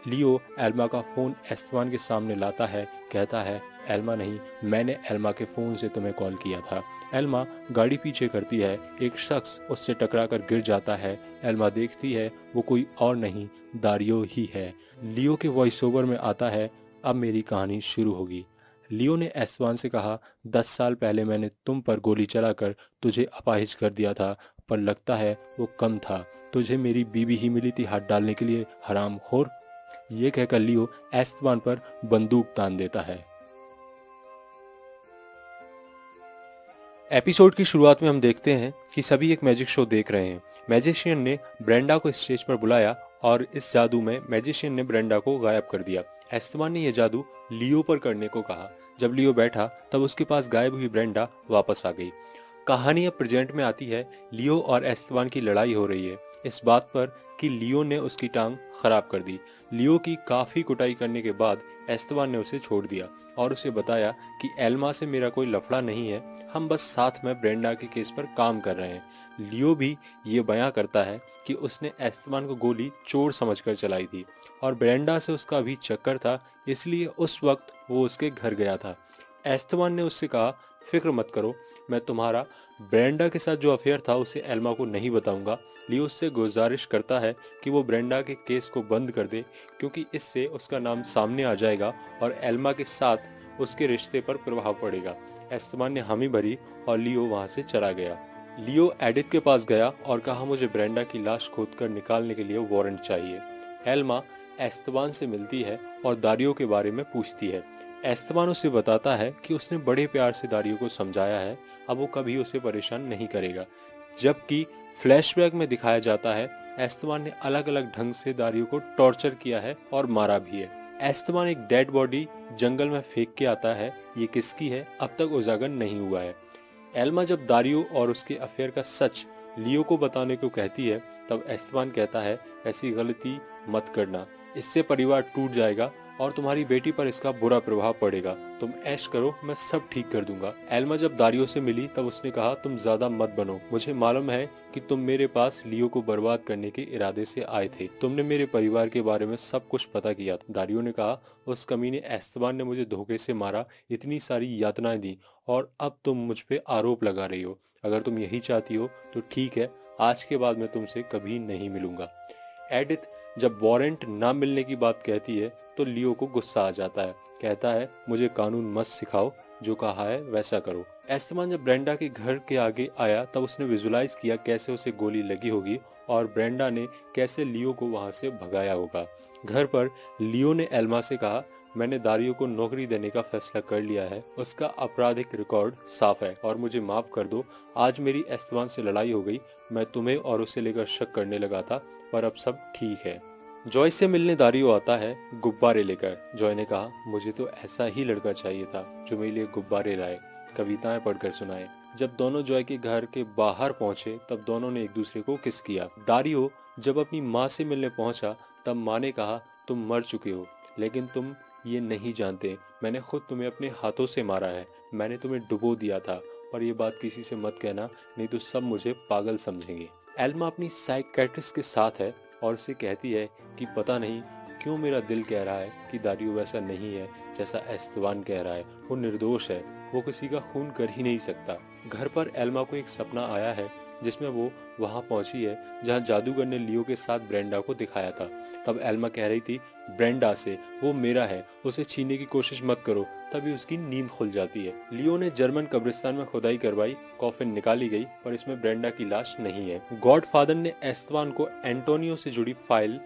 लियो एल्मा का फोन एस्तेबान के सामने लाता है, कहता है, एल्मा नहीं, मैंने एल्मा के फोन से तुम्हें कॉल किया था। एल्मा गाड़ी पीछे करती है। एक शख्स उससे टकराकर गिर जाता है। एल्मा देखती है वो कोई और नहीं दारियो ही है। लियो के वॉइस ओवर में आता है, अब मेरी कहानी शुरू होगी। लियो ने एस्तेबान से कहा, 10 साल पहले मैंने तुम पर गोली चलाकर तुझे अपाहिज कर दिया था, पर लगता है वो कम था। तुझे मेरी बीवी ही मिली थी हाथ डालने के लिए, हरामखोर। ये कहकर लियो एस्तेबान पर बंदूक तान देता है। एपिसोड की शुरुआत में हम देखते हैं कि सभी एक मैजिक शो देख रहे हैं। मैजिशियन ने ब्रेंडा को स्टेज पर बुलाया और इस जादू में मैजिशियन ने ब्रेंडा को गायब कर दिया। एस्तेबान ने यह जादू लियो पर करने को कहा। जब लियो बैठा तब उसके पास गायब हुई ब्रेंडा वापस आ गई। कहानी अब प्रेजेंट में आती है। लियो और एस्तेबान की लड़ाई हो रही है इस बात पर कि लियो ने उसकी टांग खराब कर दी। लियो की काफी कुटाई करने के बाद एस्तेबान ने उसे छोड़ दिया और उसे बताया कि एल्मा से मेरा कोई लफड़ा नहीं है, हम बस साथ में ब्रेंडा के केस पर काम कर रहे हैं। लियो भी ये बयां करता है कि उसने एस्तेबान को गोली चोर समझकर चलाई थी और ब्रेंडा से उसका भी चक्कर था, इसलिए उस वक्त वो उसके घर गया था। एस्तेबान ने उससे कहा, फिक्र मत करो, मैं तुम्हारा ब्रेंडा के साथ जो अफेयर था उसे एल्मा को नहीं बताऊंगा। लियो उससे गुजारिश करता है कि वो ब्रेंडा के केस को बंद कर दे, क्योंकि इससे उसका नाम सामने आ जाएगा और एल्मा के साथ उसके रिश्ते पर प्रभाव पड़ेगा। एस्तेबान ने हामी भरी और लियो वहां से चला गया। लियो एडिथ के पास गया और कहा, मुझे ब्रेंडा की लाश खोदकर निकालने के लिए वारंट चाहिए। एल्मा एस्तेबान से मिलती है और दारियो के बारे में पूछती है। एस्तेबान उसे बताता है कि उसने बड़े प्यार से दारियो को समझाया है, अब वो कभी उसे परेशान नहीं करेगा। जबकि फ्लैशबैक में दिखाया जाता है एस्तेबान ने अलग अलग ढंग से दारियो को टॉर्चर किया है और मारा भी है। एस्तेबान एक डेड बॉडी जंगल में फेंक के आता है। ये किसकी है अब तक उजागर नहीं हुआ है। एल्मा जब दारियो और उसके अफेयर का सच लियो को बताने को कहती है, तब एस्तेबान कहता है, ऐसी गलती मत करना, इससे परिवार टूट जाएगा और तुम्हारी बेटी पर इसका बुरा प्रभाव पड़ेगा। तुम ऐश करो, मैं सब ठीक कर दूंगा। एल्मा जब दारियो से मिली तब उसने कहा, तुम ज्यादा मत बनो, मुझे मालूम है कि तुम मेरे पास लियो को बर्बाद करने के इरादे से आए थे। तुमने मेरे परिवार के बारे में सब कुछ पता किया था। दारियो ने कहा, उस कमीने एस्तेबान ने मुझे धोखे से मारा, इतनी सारी यातनाएं दी और अब तुम मुझ पे आरोप लगा रही हो। अगर तुम यही चाहती हो तो ठीक है, आज के बाद मैं तुमसे कभी नहीं मिलूंगा। एडिथ जब वारंट ना मिलने की बात कहती है तो लियो को गुस्सा आ जाता है। कहता है, मुझे कानून मत सिखाओ, जो कहा है वैसा करो। एस्तेबान जब ब्रेंडा के घर के आगे आया तब उसने विजुलाइज किया कैसे उसे गोली लगी होगी और ब्रेंडा ने कैसे लियो को वहां से भगाया होगा। घर पर लियो ने एल्मा से कहा, मैंने दारियो को नौकरी देने का फैसला कर लिया है, उसका आपराधिक रिकॉर्ड साफ है और मुझे माफ कर दो। आज मेरी एस्तेबान से लड़ाई हो गई, मैं तुम्हें और उसे लेकर शक करने लगा था, पर अब सब ठीक है। जॉय से मिलने दारियो आता है गुब्बारे लेकर। जॉय ने कहा, मुझे तो ऐसा ही लड़का चाहिए था जो मेरे लिए गुब्बारे लाए, कविताएं पढ़कर सुनाए। जब दोनों जॉय के घर के बाहर पहुंचे तब दोनों ने एक दूसरे को किस किया। दारियो जब अपनी माँ से मिलने पहुंचा तब माँ ने कहा, तुम मर चुके हो, लेकिन तुम ये नहीं जानते, मैंने खुद तुम्हें अपने हाथों से मारा है, मैंने तुम्हें डुबो दिया था, और ये बात किसी से मत कहना, नहीं तो सब मुझे पागल समझेंगे। एल्मा अपनी साइकियाट्रिस्ट के साथ है और उसे कहती है कि पता नहीं क्यों मेरा दिल कह रहा है कि दारियो वैसा नहीं है जैसा एस्तेबान कह रहा है। वो निर्दोष है, वो किसी का खून कर ही नहीं सकता। घर पर एल्मा को एक सपना आया है जिसमें वो वहां पहुंची है जहां जादूगर ने लियो के साथ ब्रेंडा को दिखाया था। तब एल्मा कह रही थी ब्रेंडा से, वो मेरा है, उसे छीनने की कोशिश मत करो। तभी उसकी नींद खुल जाती है। लियो ने जर्मन कब्रिस्तान में खुदाई करवाई, कॉफिन निकाली गई और इसमें ब्रेंडा की लाश नहीं है। गॉडफादर ने एस्तेबान को एंटोनियो से जुड़ी फाइल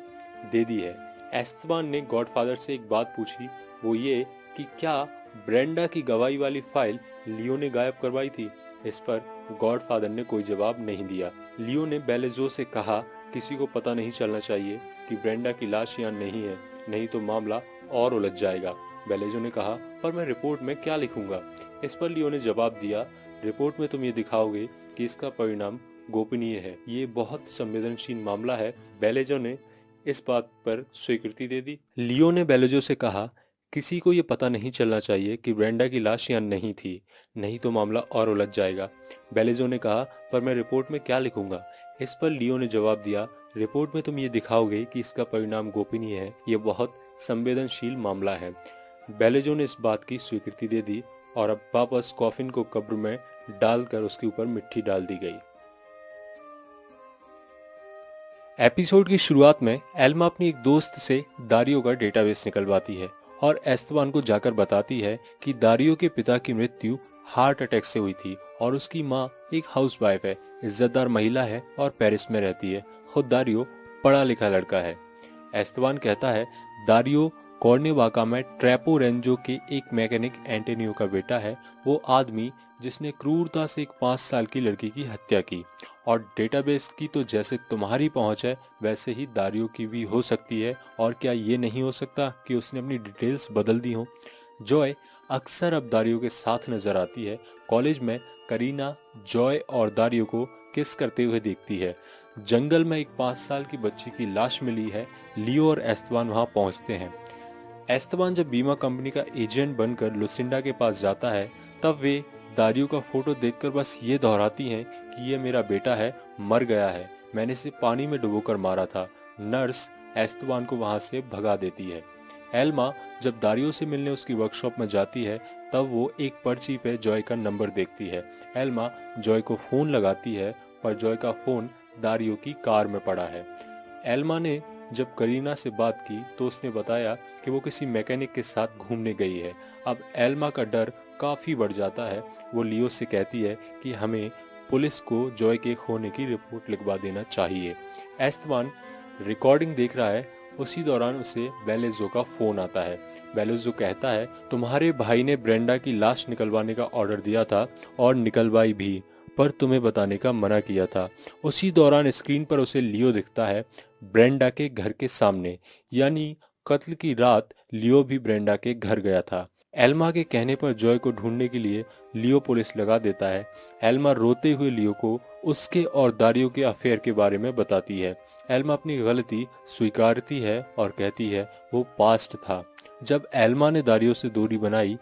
दे दी है। एस्तेबान ने गॉडफादर से एक बात पूछी, वो ये कि क्या ब्रेंडा की गवाही वाली फाइल लियो ने गायब करवाई थी। इस पर गॉडफादर ने कोई जवाब नहीं दिया। लियो ने बेलेजो से कहा, किसी को पता नहीं चलना चाहिए कि ब्रेंडा की लाश यहाँ नहीं है, नहीं तो मामला और उलझ जाएगा। बेलेजो ने कहा, पर मैं रिपोर्ट में क्या लिखूंगा। इस पर लियो ने जवाब दिया, रिपोर्ट में तुम ये दिखाओगे कि इसका परिणाम गोपनीय है, ये बहुत संवेदनशील मामला है। बेलेजो ने इस बात पर स्वीकृति दे दी। लियो ने बेलेजो से कहा, किसी को ये पता नहीं चलना चाहिए कि ब्रेंडा की लाश यहाँ नहीं थी, नहीं तो मामला और उलझ जाएगा। बेलेजो ने कहा, पर मैं रिपोर्ट में क्या लिखूंगा। इस पर लियो ने जवाब दिया, रिपोर्ट में तुम ये दिखाओगे कि इसका परिणाम गोपनीय है, ये बहुत संवेदनशील मामला है। बेलेजो ने इस बात की स्वीकृति दे दी और अब वापस कॉफिन को कब्र में डालकर उसके ऊपर मिट्टी डाल दी गई। एपिसोड की शुरुआत में एल्मा अपनी एक दोस्त से दारियो का डेटाबेस निकलवाती है और एस्तेबान को जाकर बताती है कि दारियो के पिता की मृत्यु हार्ट अटैक से हुई थी और उसकी माँ एक हाउसवाइफ है, इज्जतदार महिला है और पेरिस में रहती है। खुद दारियो पढ़ा लिखा लड़का है। एस्तेबान कहता है, दारियो कॉर्नेवाका में ट्रैपो रेंजो के एक मैकेनिक एंटोनियो का बेटा है, वो आदमी जिसने क्रूरता से एक 5 साल की लड़की की हत्या की। और डेटाबेस की तो जैसे तुम्हारी पहुंच है वैसे ही दारियो की भी हो सकती है, और क्या ये नहीं हो सकता कि उसने अपनी डिटेल्स बदल दी हो। जॉय अक्सर अब दारियो के साथ नजर आती है। कॉलेज में करीना जॉय और दारियो को किस करते हुए देखती है। जंगल में एक 5 साल की बच्ची की लाश मिली है। लियो और एस्तेबान वहां पहुंचते हैं। एस्तेबान जब बीमा कंपनी का एजेंट बनकर लुसिंडा के पास जाता है तब वे दारियो का फोटो देखकर बस ये दोहराती हैं कि ये मेरा बेटा है, मर गया है, मैंने इसे पानी में डुबोकर मारा था। नर्स एस्तेबान को वहां से भगा देती है। एल्मा जब दारियो से मिलने उसकी वर्कशॉप में जाती है तब वो एक पर्ची पे जॉय का नंबर देखती है। एल्मा जॉय को फोन लगाती है पर जॉय का फोन दारियो की कार में पड़ा है। एल्मा ने जब करीना से बात की तो उसने बताया कि वो किसी मैकेनिक के साथ घूमने गई है। अब एल्मा का डर काफी बढ़ जाता है। वो लियो से कहती है कि हमें पुलिस को जॉय के खोने की रिपोर्ट लिखवा देना चाहिए। एस्तेबान रिकॉर्डिंग देख रहा है। उसी दौरान उसे बेलेजो का फोन आता है। बेलेजो कहता है तुम्हारे भाई ने ब्रेंडा की लाश निकलवाने का ऑर्डर दिया था और निकलवाई भी, पर तुम्हें बताने का मना किया था। उसी दौरान स्क्रीन पर उसे लियो दिखता है ब्रेंडा के घर के सामने, यानी कत्ल की रात लियो भी ब्रेंडा के घर गया था। एल्मा के कहने पर जॉय को ढूंढने के लिए लियो पुलिस लगा देता है। एल्मा रोते हुए लियो को उसके और दारियो के अफेयर के बारे में बताती है। एल्मा अपनी गलती स्वीकारती है और कहती है वो पास्ट था। जब एल्मा ने दारियो से दूरी बनाई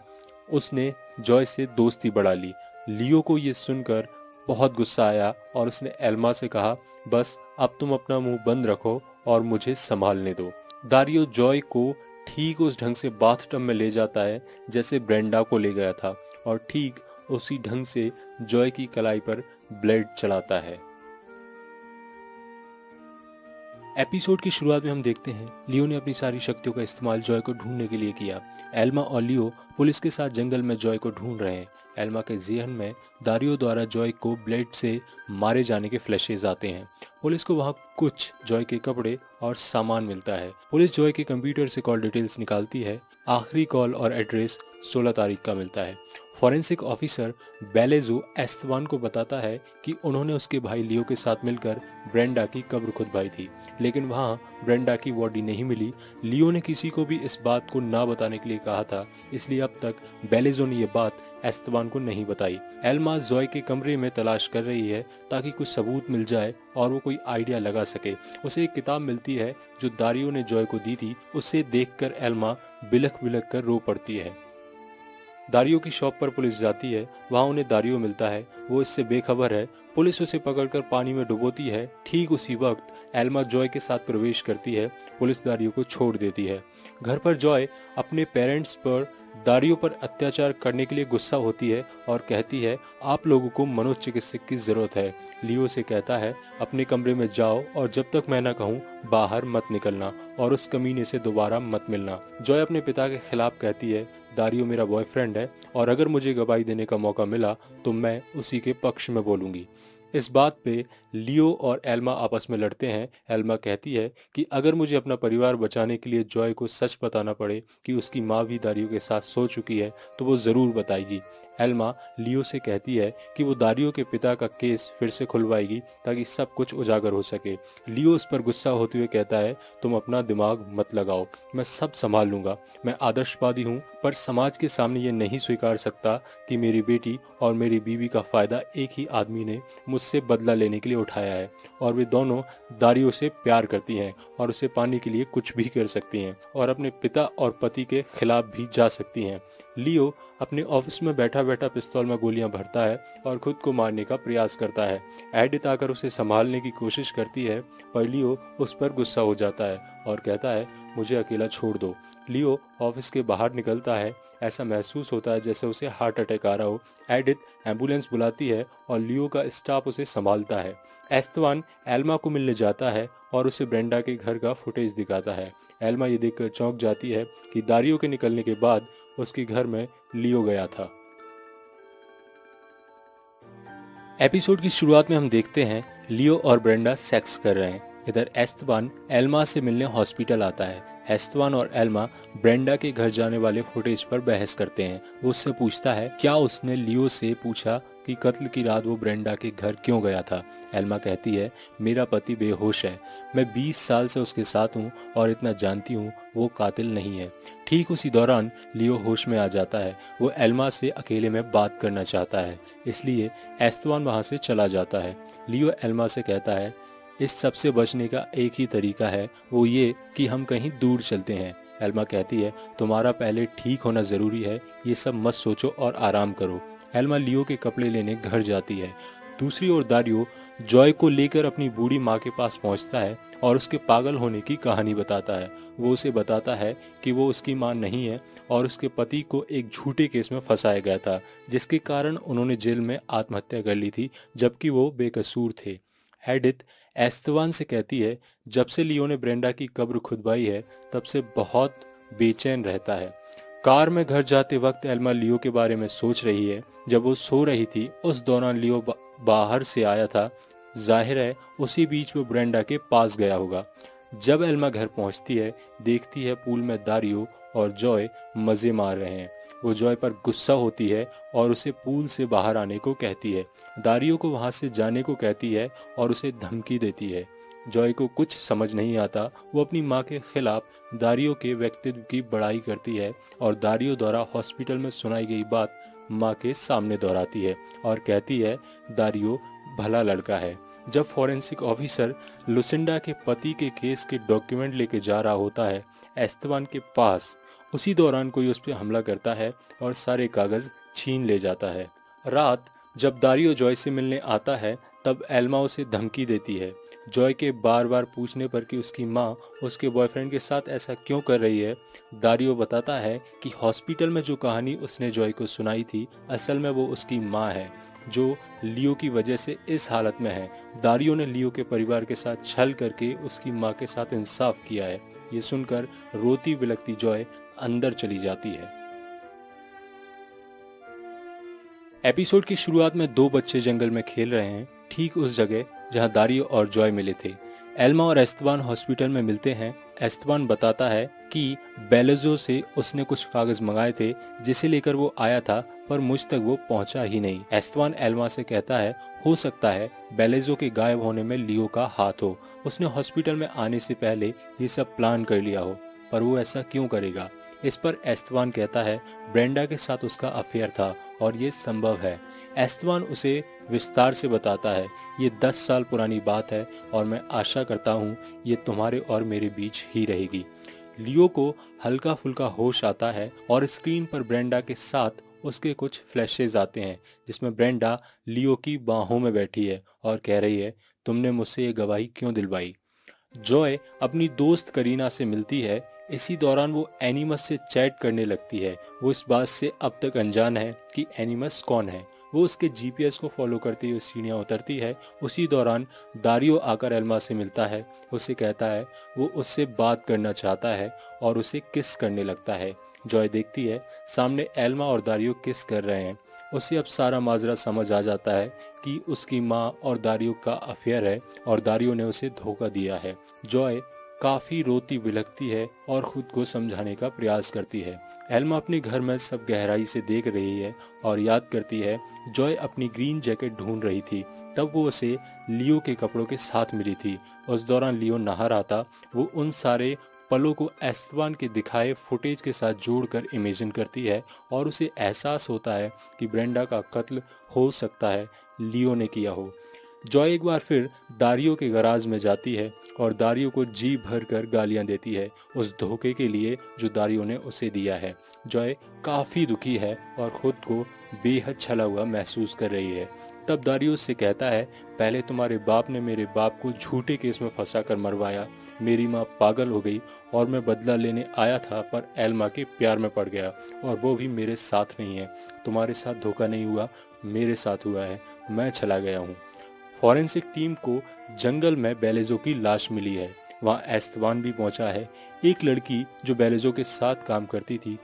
उसने जॉय से दोस्ती बढ़ा ली। लियो को ये सुनकर बहुत गुस्सा आया और उसने एल्मा से कहा बस अब तुम अपना मुंह बंद रखो और मुझे संभालने दो। दारियो जॉय को ठीक उस ढंग से बाथटब में ले जाता है जैसे ब्रेंडा को ले गया था और ठीक उसी ढंग से जॉय की कलाई पर ब्लेड चलाता है। एपिसोड की शुरुआत में हम देखते हैं लियो ने अपनी सारी शक्तियों का इस्तेमाल जॉय को ढूंढने के लिए किया। एल्मा और लियो पुलिस के साथ जंगल में जॉय को ढूंढ रहे हैं। एल्मा के ज़हन में दारियो द्वारा जॉय को ब्लेड से मारे जाने के फ्लैशेज आते हैं। पुलिस को वहां कुछ जॉय के कपड़े और सामान मिलता है। पुलिस जॉय के कंप्यूटर से कॉल डिटेल्स निकालती है। आखिरी कॉल और एड्रेस 16 तारीख का मिलता है। फॉरेंसिक ऑफिसर बेलेजो एस्तेबान को बताता है कि उन्होंने उसके भाई लियो के साथ मिलकर ब्रेंडा की कब्र खुदवाई थी, लेकिन वहां ब्रेंडा की बॉडी नहीं मिली। लियो ने किसी को भी इस बात को ना बताने के लिए कहा था, इसलिए अब तक बेलेजो ने यह बात एस्तेबान को नहीं बताई। एल्मा जॉय के कमरे में तलाश कर रही है ताकि कुछ सबूत मिल जाए और वो कोई आइडिया लगा सके। उसे एक किताब मिलती है जो दारियो ने जॉय को दी थी। उसे देखकर एल्मा बिलख बिलख कर रो पड़ती है। दारियो की शॉप पर पुलिस जाती है। वहां उन्हें दारियो मिलता है। वो इससे बेखबर है। पुलिस उसे पकड़कर पानी में डुबोती है। ठीक उसी वक्त एल्मा जॉय के साथ प्रवेश करती है। पुलिस दारियो को छोड़ देती है। घर पर जॉय अपने पेरेंट्स पर दारियो पर अत्याचार करने के लिए गुस्सा होती है और कहती है आप लोगों को मनोचिकित्सक की जरूरत है। लियो से कहता है अपने कमरे में जाओ और जब तक मैं ना कहूँ बाहर मत निकलना और उस कमीने से दोबारा मत मिलना। जॉय अपने पिता के खिलाफ कहती है दारियो मेरा बॉयफ्रेंड है और अगर मुझे गवाही देने का मौका मिला तो मैं उसी के पक्ष में बोलूंगी। इस बात पे लियो और एल्मा आपस में लड़ते हैं। एल्मा कहती है कि अगर मुझे अपना परिवार बचाने के लिए जॉय को सच बताना पड़े कि उसकी माँ भी दारियो के साथ सो चुकी है तो वो जरूर बताएगी। एल्मा लियो से कहती है कि वो दारियो के पिता का केस फिर से खुलवाएगी ताकि सब कुछ उजागर हो सके। लियो उस पर गुस्सा होते हुए कहता है तुम अपना दिमाग मत लगाओ, मैं सब संभाल लूंगा। मैं आदर्शवादी हूँ पर समाज के सामने ये नहीं स्वीकार सकता कि मेरी बेटी और मेरी बीवी का फायदा एक ही आदमी ने मुझसे बदला लेने के लिए उठाया है और वे दोनों दारियो से प्यार करती हैं और उसे पाने के लिए कुछ भी कर सकती हैं और अपने पिता और पति के खिलाफ भी जा सकती हैं। लियो अपने ऑफिस में बैठा बैठा पिस्तौल में गोलियां भरता है और खुद को मारने का प्रयास करता है। एडिथ आकर उसे संभालने की कोशिश करती है पर लियो उस पर गुस्सा हो जाता है और कहता है मुझे अकेला छोड़ दो। लियो ऑफिस के बाहर निकलता है। ऐसा महसूस होता है जैसे उसे हार्ट अटैक आ रहा हो। एडिथ एम्बुलेंस बुलाती है और लियो का स्टाफ उसे संभालता है। एस्तेबान एल्मा को मिलने जाता है और उसे ब्रेंडा के घर का फुटेज दिखाता है। एल्मा ये देखकर चौंक जाती है कि दारियो के निकलने के बाद उसके घर में लियो गया था। एपिसोड की शुरुआत में हम देखते हैं लियो और ब्रेंडा सेक्स कर रहे हैं। इधर एस्तेबान एल्मा से मिलने हॉस्पिटल आता है। एस्तेबान और एल्मा ब्रेंडा के घर जाने वाले फुटेज पर बहस करते हैं। वो उससे पूछता है क्या उसने लियो से पूछा कि कत्ल की रात वो ब्रेंडा के घर क्यों गया था। एल्मा कहती है मेरा पति बेहोश है, मैं 20 साल से उसके साथ हूँ और इतना जानती हूँ वो कातिल नहीं है। ठीक उसी दौरान लियो होश में आ जाता है। वो एल्मा से अकेले में बात करना चाहता है, इसलिए एस्तेबान वहां से चला जाता है। लियो एल्मा से कहता है इस सब से बचने का एक ही तरीका है, वो ये कि हम कहीं दूर चलते हैं। एल्मा कहती है तुम्हारा पहले ठीक होना जरूरी है, ये सब मत सोचो और आराम करो। एल्मा लियो के कपड़े लेने घर जाती है। दूसरी ओर दारियो जॉय को लेकर अपनी बूढ़ी माँ के पास पहुंचता है। और उसके पागल होने की कहानी बताता है। वो उसे बताता है कि वो उसकी मां नहीं है और उसके पति को एक झूठे केस में फंसाया गया था, जिसके कारण उन्होंने जेल में आत्महत्या कर ली थी, जबकि वो बेकसूर थे। एडिथ एस्तवान से कहती है, जब से लियो ने ब्रेंडा की कब्र खुदवाई है तब से बहुत बेचैन रहता है। कार में घर जाते वक्त एल्मा लियो के बारे में सोच रही है। जब वो सो रही थी उस दौरान लियो बाहर से आया था। जाहिर है उसी बीच वो ब्रेंडा के पास गया होगा। जब एल्मा घर पहुंचती है, देखती है पूल में दारियो और जॉय मजे मार रहे हैं। वो जॉय पर गुस्सा होती है और उसे पूल से बाहर आने को कहती है। दारियो को वहां से जाने को कहती है और उसे धमकी देती है। जॉय को कुछ समझ नहीं आता। वो अपनी माँ के खिलाफ दारियो के व्यक्तित्व की बड़ाई करती है और दारियो द्वारा हॉस्पिटल में सुनाई गई बात माँ के सामने दोहराती है और कहती है दारियो भला लड़का है। जब फॉरेंसिक ऑफिसर लुसिंडा के पति के केस के डॉक्यूमेंट लेके जा रहा होता है एस्तवान के पास, उसी दौरान कोई उस पर हमला करता है और सारे कागज छीन ले जाता है। रात जब दारियो जॉय से मिलने आता है तब एल्मा उसे धमकी देती है। जॉय के बार बार पूछने पर कि उसकी माँ उसके बॉयफ्रेंड के साथ ऐसा क्यों कर रही है, दारियो बताता है कि हॉस्पिटल में जो कहानी उसने जॉय को सुनाई थी असल में वो उसकी माँ है, जो लियो की वजह से इस हालत में है। दारियो ने लियो के परिवार के साथ छल करके उसकी माँ के साथ इंसाफ किया है। ये सुनकर रोती बिलखती जॉय अंदर चली जाती है। एपिसोड की शुरुआत में दो बच्चे जंगल में खेल रहे हैं, ठीक उस जगह जहां दारियो और जॉय मिले थे। एल्मा और एस्तवान हॉस्पिटल में मिलते हैं। एस्तवान बताता है कि बेलेजो से उसने कुछ कागज मंगाए थे जिसे लेकर वो आया था, पर मुझ तक वो पहुंचा ही नहीं। एस्तवान एल्मा से कहता है, हो सकता है बेलेजो के गायब होने में लियो का हाथ हो। उसने हॉस्पिटल में आने से पहले ये सब प्लान कर लिया हो, पर वो ऐसा क्यों करेगा। इस पर एस्तवान कहता है ब्रेंडा के साथ उसका अफेयर था और ये संभव है। एस्तवान उसे विस्तार से बताता है, ये 10 साल पुरानी बात है और मैं आशा करता हूँ ये तुम्हारे और मेरे बीच ही रहेगी। लियो को हल्का फुल्का होश आता है और स्क्रीन पर ब्रेंडा के साथ उसके कुछ फ्लैशेज आते हैं जिसमें ब्रेंडा लियो की बाहों में बैठी है और कह रही है, तुमने मुझसे ये गवाही क्यों दिलवाई। जॉय अपनी दोस्त करीना से मिलती है। इसी दौरान वो एनिमस से चैट करने लगती है। वो इस बात से अब तक अनजान है कि एनिमस कौन है। वो उसके जीपीएस को फॉलो करते हुए सीढ़ियां उतरती है। उसी दौरान दारियो आकर एल्मा से मिलता है। उसे कहता है वो उससे बात करना चाहता है और उसे किस करने लगता है। जॉय देखती है सामने एल्मा और दारियो किस कर रहे हैं। उसे अब सारा माजरा समझ आ जाता है कि उसकी माँ और दारियो का अफेयर है और दारियो ने उसे धोखा दिया है। जॉय काफी रोती बिलखती है और खुद को समझाने का प्रयास करती है। एल्मा अपने घर में सब गहराई से देख रही है और याद करती है जॉय अपनी ग्रीन जैकेट ढूंढ रही थी। तब वो उसे लियो के कपड़ों के साथ मिली थी। उस दौरान लियो नहा रहा था। वो उन सारे पलों को एस्तवान के दिखाए फुटेज के साथ जोड़कर इमेजिन करती है और उसे एहसास होता है कि ब्रेंडा का कत्ल हो सकता है लियो ने किया हो। जॉय एक बार फिर दारियो के गराज में जाती है और दारियो को जी भर कर गालियां देती है उस धोखे के लिए जो दारियो ने उसे दिया है। जॉय काफी दुखी है और खुद को बेहद छला हुआ महसूस कर रही है। तब दारियो से कहता है, पहले तुम्हारे बाप ने मेरे बाप को झूठे केस में फंसा कर मरवाया। मेरी माँ पागल हो गई और मैं बदला लेने आया था, पर एल्मा के प्यार में पड़ गया और वो भी मेरे साथ नहीं है। तुम्हारे साथ धोखा नहीं हुआ, मेरे साथ हुआ है। मैं चला गया हूँ। फॉरेंसिक टीम को जंगल में बेलेजो की लाश मिली है। वहाँ एस्तवान भी पहुंचा है। एक लड़की जो बेलेजो के साथ काम करती थी।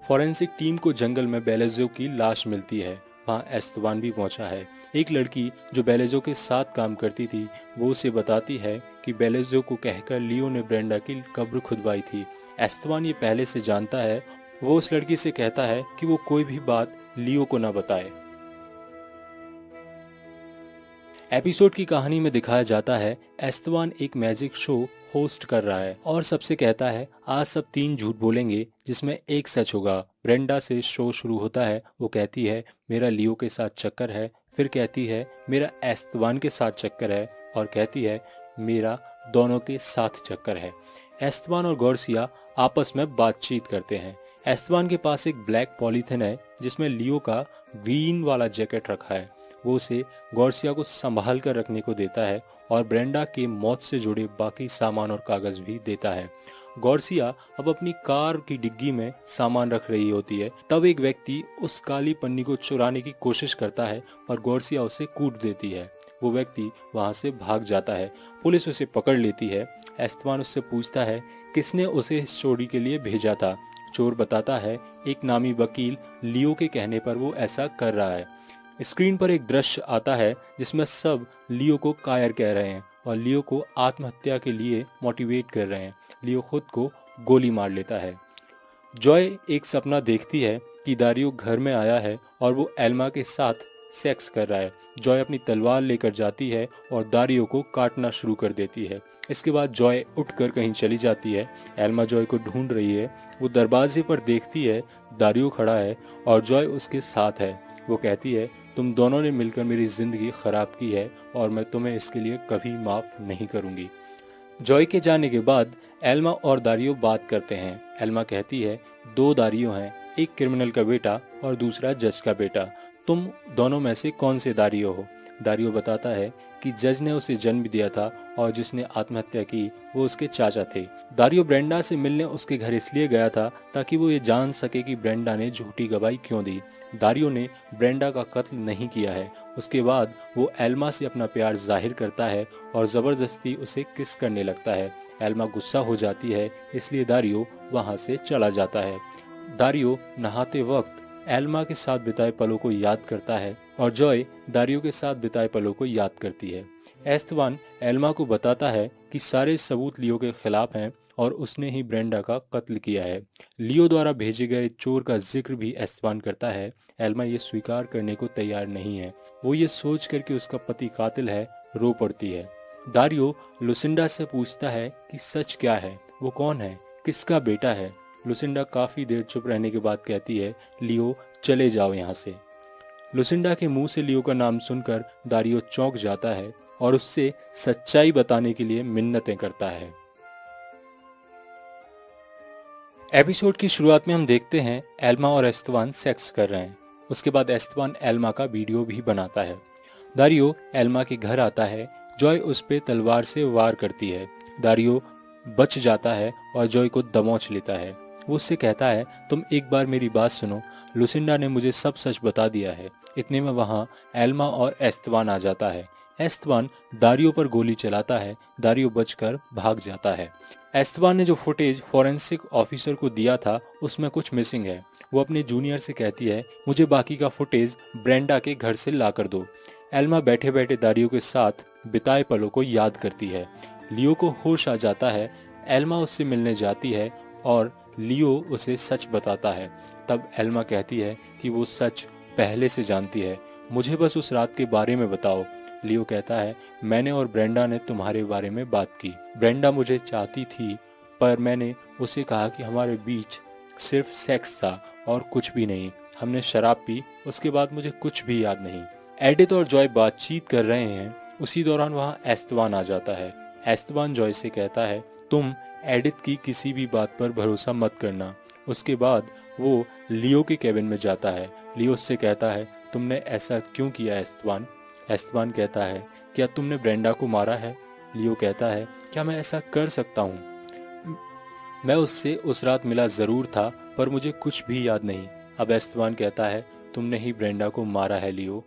फॉरेंसिक टीम को जंगल में बेलेजो की लाश मिलती है। वहाँ एस्तवान भी पहुंचा है। एक लड़की जो बेलेजो के साथ काम करती थी, वो उसे बताती है कि बेलेजो को कहकर लियो ने ब्रेंडा की कब्र खुदवाई थी। एस्तवान ये पहले से जानता है। वो उस लड़की से कहता है कि वो कोई भी बात लियो को ना बताए। एपिसोड की कहानी में दिखाया जाता है एस्तवान एक मैजिक शो होस्ट कर रहा है और सबसे कहता है आज सब 3 झूठ बोलेंगे जिसमें एक सच होगा। ब्रेंडा से शो शुरू होता है। वो कहती है मेरा लियो के साथ चक्कर है, फिर कहती है मेरा एस्तवान के साथ चक्कर है और कहती है मेरा दोनों के साथ चक्कर है। एस्तवान और गॉर्सिया आपस में बातचीत करते हैं। एस्तवान के पास एक ब्लैक पॉलीथिन है जिसमें लियो का ग्रीन वाला जैकेट रखा है। वो उसे गॉर्सिया को संभाल कर रखने को देता है और ब्रेंडा के मौत से जुड़े बाकी सामान और कागज भी देता है। गॉर्सिया अब अपनी कार की डिग्गी में सामान रख रही होती है, तब एक व्यक्ति उस काली पन्नी को चुराने की कोशिश करता है पर गॉर्सिया उसे कूट देती है। वो व्यक्ति वहां से भाग जाता है। पुलिस उसे पकड़ लेती है। एस्तेबान उससे पूछता है किसने उसे इस चोरी के लिए भेजा था। चोर बताता है एक नामी वकील लियो के कहने पर वो ऐसा कर रहा है। स्क्रीन पर एक दृश्य आता है जिसमें सब लियो को कायर कह रहे हैं और लियो को आत्महत्या के लिए मोटिवेट कर रहे हैं। लियो खुद को गोली मार लेता है। जॉय एक सपना देखती है कि दारियो घर में आया है और वो एल्मा के साथ सेक्स कर रहा है। जॉय अपनी तलवार लेकर जाती है और दारियो को काटना शुरू कर देती है। इसके बाद जॉय उठकर कहीं चली जाती है। एल्मा जॉय को ढूंढ रही है। वो दरवाजे पर देखती है दारियो खड़ा है और जॉय उसके साथ है। वो कहती है तुम दोनों ने मिलकर मेरी जिंदगी खराब की है और मैं तुम्हें इसके लिए कभी माफ नहीं करूंगी। जॉय के जाने के बाद एल्मा और दारियो बात करते हैं। एल्मा कहती है दो दारियो हैं, एक क्रिमिनल का बेटा और दूसरा जज का बेटा। तुम दोनों में से कौन से दारियो हो? दारियो बताता है कि जज ने उसे जन्म दिया था और जिसने आत्महत्या की वो उसके चाचा थे। दारियो ब्रेंडा से मिलने उसके घर इसलिए गया था ताकि वो ये जान सके कि ब्रेंडा ने झूठी गवाही क्यों दी। दारियो ने ब्रेंडा का कत्ल नहीं किया है। उसके बाद वो एल्मा से अपना प्यार जाहिर करता है और जबरदस्ती उसे किस करने लगता है। एल्मा गुस्सा हो जाती है, इसलिए दारियो वहां से चला जाता है। दारियो नहाते वक्त एल्मा के साथ बिताए पलों को याद करता है और जॉय दारियो के साथ बिताए पलों को याद करती है। एस्तेबान एल्मा को बताता है कि सारे सबूत लियो के खिलाफ हैं और उसने ही ब्रेंडा का कत्ल किया है। लियो द्वारा भेजे गए चोर का जिक्र भी एस्तेबान करता है। एल्मा ये स्वीकार करने को तैयार नहीं है। वो ये सोच कर कि उसका पति कातिल है रो पड़ती है। दारियो लुसिंडा से पूछता है कि सच क्या है, वो कौन है, किसका बेटा है। लुसिंडा काफी देर चुप रहने के बाद कहती है लियो चले जाओ यहाँ से। लुसिंडा के मुंह से लियो का नाम सुनकर दारियो चौंक जाता है और उससे सच्चाई बताने के लिए मिन्नतें करता है। एपिसोड की शुरुआत में हम देखते हैं एल्मा और एस्तेबान सेक्स कर रहे हैं। उसके बाद एस्तेबान एल्मा का वीडियो भी बनाता है। दारियो एल्मा के घर आता है। जॉय उस पे तलवार से वार करती है। दारियो बच जाता है और जॉय को दबोच लेता है। वो उससे कहता है तुम एक बार मेरी बात सुनो, लुसिंडा ने मुझे सब सच बता दिया है। इतने में वहां एल्मा और एस्तेबान आ जाता है। एस्तेबान दारियो पर गोली चलाता है। दारियो बचकर भाग जाता है। एस्तेबान ने जो फुटेज फॉरेंसिक ऑफिसर को दिया था उसमें कुछ मिसिंग है। वो अपने जूनियर से कहती है मुझे बाकी का फुटेज ब्रेंडा के घर से ला कर दो। एल्मा बैठे बैठे दारियो के साथ बिताए पलों को याद करती है। लियो को होश आ जाता है। एल्मा उससे मिलने जाती है और लियो उसे सच बताता है। तब एल्मा कहती है कि वो सच पहले से जानती है, मुझे बस उस रात के बारे में बताओ। लियो कहता है मैंने और ब्रेंडा ने तुम्हारे बारे में बात की। ब्रेंडा मुझे चाहती थी पर मैंने उसे कहा कि हमारे बीच सिर्फ सेक्स था और कुछ भी नहीं। हमने शराब पी, उसके बाद मुझे कुछ भी याद नहीं। एडिथ और जॉय बातचीत कर रहे हैं। उसी दौरान वहां एस्तेबान आ जाता है। एस्तेबान जॉय से कहता है तुम एडिथ की किसी भी बात पर भरोसा मत करना। उसके बाद वो लियो के केबिन में जाता है। लियो उससे कहता है तुमने ऐसा क्यों किया एस्तेबान? एस्तेबान कहता है क्या तुमने ब्रेंडा को मारा है? लियो कहता है क्या मैं ऐसा कर सकता हूँ? मैं उससे उस रात मिला जरूर था पर मुझे कुछ भी याद नहीं। अब एस्तेबान कहता है तुमने ही ब्रेंडा को मारा है लियो।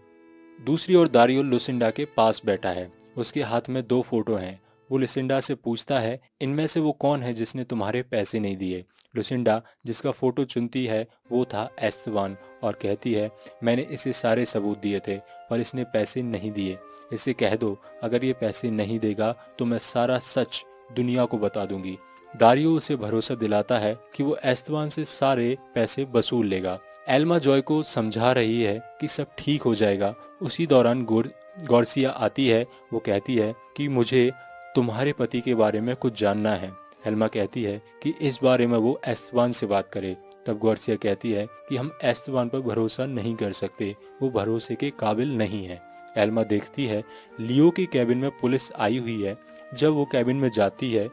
दूसरी ओर दारियो लुसिंडा के पास बैठा है। उसके हाथ में दो फोटो हैं। वो लुसिंडा से पूछता है इनमें से वो कौन है जिसने तुम्हारे पैसे नहीं दिए? लुसिंडा जिसका फोटो चुनती है वो था एस्तेबान और कहती है मैंने इसे सारे सबूत दिए थे पर इसने पैसे नहीं दिए। इसे कह दो अगर ये पैसे नहीं देगा तो मैं सारा सच दुनिया को बता दूंगी। दारियो उसे भरोसा दिलाता है कि वो एस्तेबान से सारे पैसे वसूल लेगा। एल्मा जॉय को समझा रही है कि सब ठीक हो जाएगा। उसी दौरान गॉर्सिया आती है। वो कहती है कि मुझे तुम्हारे पति के बारे में कुछ जानना है। एल्मा कहती है कि इस बारे में वो एस्तेबान से बात करे। तब गॉर्सिया कहती है कि हम एस्तेबान पर भरोसा नहीं कर सकते, वो भरोसे के काबिल नहीं है। एल्मा देखती है लियो के कैबिन में पुलिस आई हुई है। जब वो कैबिन में जाती है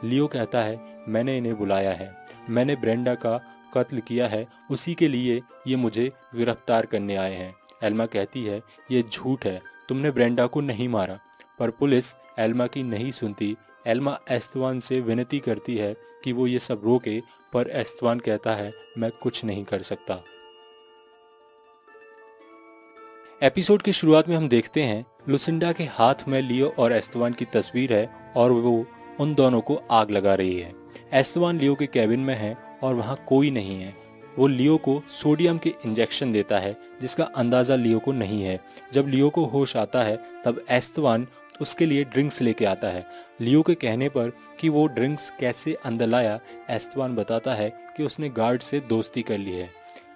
लियो कहता है मैंने इन्हें बुलाया है, मैंने ब्रेंडा का कत्ल किया है, उसी के लिए ये मुझे गिरफ्तार करने आए हैं। एल्मा कहती है, ये झूठ है, तुमने ब्रेंडा को नहीं मारा। पर पुलिस एल्मा की नहीं सुनती। एल्मा एस्तवान से विनती करती है कि वो ये सब रोके, पर एस्तवान कहता है, मैं कुछ नहीं कर सकता। एपिसोड की शुरुआत में हम देखते हैं लुसिंडा के हाथ में लियो और एस्तवान की तस्वीर है और वो उन दोनों को आग लगा रही है। एस्तवान लियो के कैबिन में है और वहाँ कोई नहीं है। वो लियो को सोडियम के इंजेक्शन देता है जिसका अंदाजा लियो को नहीं है। जब लियो को होश आता है तब एस्तवान उसके लिए ड्रिंक्स लेके आता है। लियो के कहने पर कि वो ड्रिंक्स कैसे अंदर लाया, एस्तवान बताता है कि उसने गार्ड से दोस्ती कर ली है।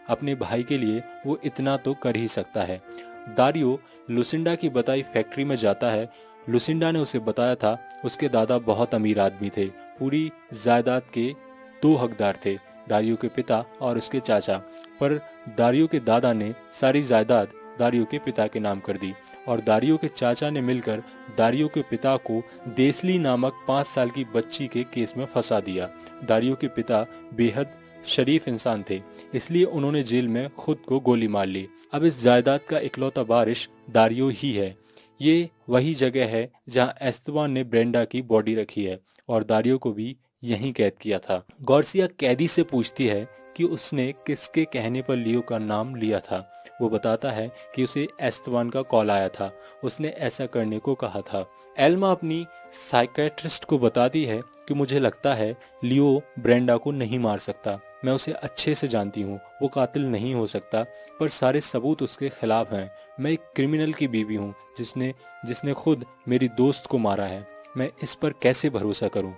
अपने भाई के लिए वो इतना तो कर ही सकता है। दारियो लुसिंडा की बताई फैक्ट्री में जाता है। लुसिंडा ने उसे बताया था उसके दादा बहुत अमीर आदमी थे, पूरी जायदाद के 2 हकदार थे, दारियो के पिता और उसके चाचा। पर दारियो के दादा ने सारी जायदाद दारियो के पिता के नाम कर दी और दारियो के चाचा ने मिलकर दारियो के पिता को देसली नामक 5 साल की बच्ची के केस में फंसा दिया। दारियो के पिता बेहद शरीफ इंसान थे, इसलिए उन्होंने जेल में खुद को गोली मार ली। अब इस जायदाद का इकलौता वारिस दारियो ही है। ये वही जगह है जहां एस्तवान ने ब्रेंडा की बॉडी रखी है और दारियो को भी यहीं कैद किया था। गॉर्सिया कैदी से पूछती है कि उसने किसके कहने पर लियो का नाम लिया था। वो बताता है कि उसे एस्तवान का कॉल आया था, उसने ऐसा करने को कहा था। एल्मा अपनी साइकेट्रिस्ट को बताती है कि मुझे लगता है लियो ब्रेंडा को नहीं मार सकता, मैं उसे अच्छे से जानती हूँ, वो कातिल नहीं हो सकता, पर सारे सबूत उसके खिलाफ हैं। मैं एक क्रिमिनल की बीवी हूँ जिसने खुद मेरी दोस्त को मारा है, मैं इस पर कैसे भरोसा करूँ।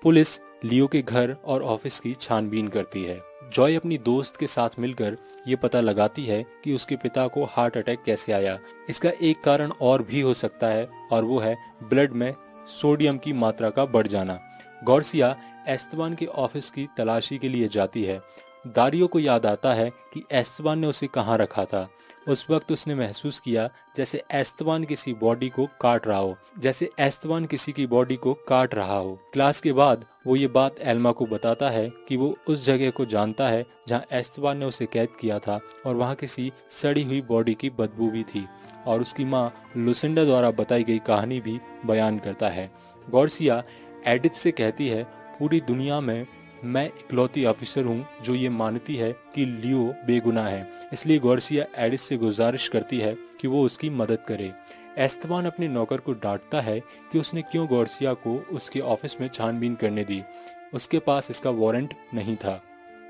पुलिस लियो के घर और ऑफिस की छानबीन करती है। जॉय अपनी दोस्त के साथ मिलकर ये पता लगाती है कि उसके पिता को हार्ट अटैक कैसे आया। इसका एक कारण और भी हो सकता है और वो है ब्लड में सोडियम की मात्रा का बढ़ जाना। गॉर्सिया एस्तवान के ऑफिस की तलाशी के लिए जाती है। दारियो को याद आता है कि एस्तवान ने उसे कहाँ रखा था। उस वक्त उसने महसूस किया जैसे एस्तवान किसी बॉडी को काट रहा हो, क्लास के बाद वो ये बात एल्मा को बताता है कि वो उस जगह को जानता है जहां एस्तवान ने उसे कैद किया था और वहां किसी सड़ी हुई बॉडी की बदबू भी थी और उसकी माँ लुसिंडा द्वारा बताई गई कहानी भी बयान करता है। गॉर्सिया एडिथ से कहती है, पूरी दुनिया में मैं इकलौती ऑफिसर हूँ जो ये मानती है कि लियो बेगुनाह है, इसलिए गॉर्सिया एडिथ से गुजारिश करती है कि वो उसकी मदद करे। एस्तवान अपने नौकर को डांटता है कि उसने क्यों गॉर्सिया को उसके ऑफिस में छानबीन करने दी, उसके पास इसका वारंट नहीं था।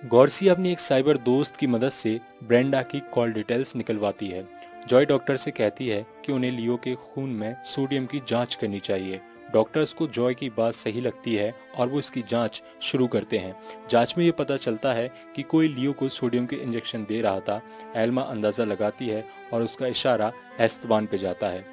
गॉर्सिया अपनी एक साइबर दोस्त की मदद से ब्रेंडा की कॉल डिटेल्स निकलवाती है। जॉय डॉक्टर से कहती है कि उन्हें लियो के खून में सोडियम की जांच करनी चाहिए। डॉक्टर्स को जॉय की बात सही लगती है और वो इसकी जांच शुरू करते हैं। जांच में ये पता चलता है कि कोई लियो को सोडियम के इंजेक्शन दे रहा था। एल्मा अंदाजा लगाती है और उसका इशारा एस्तवान पे जाता है।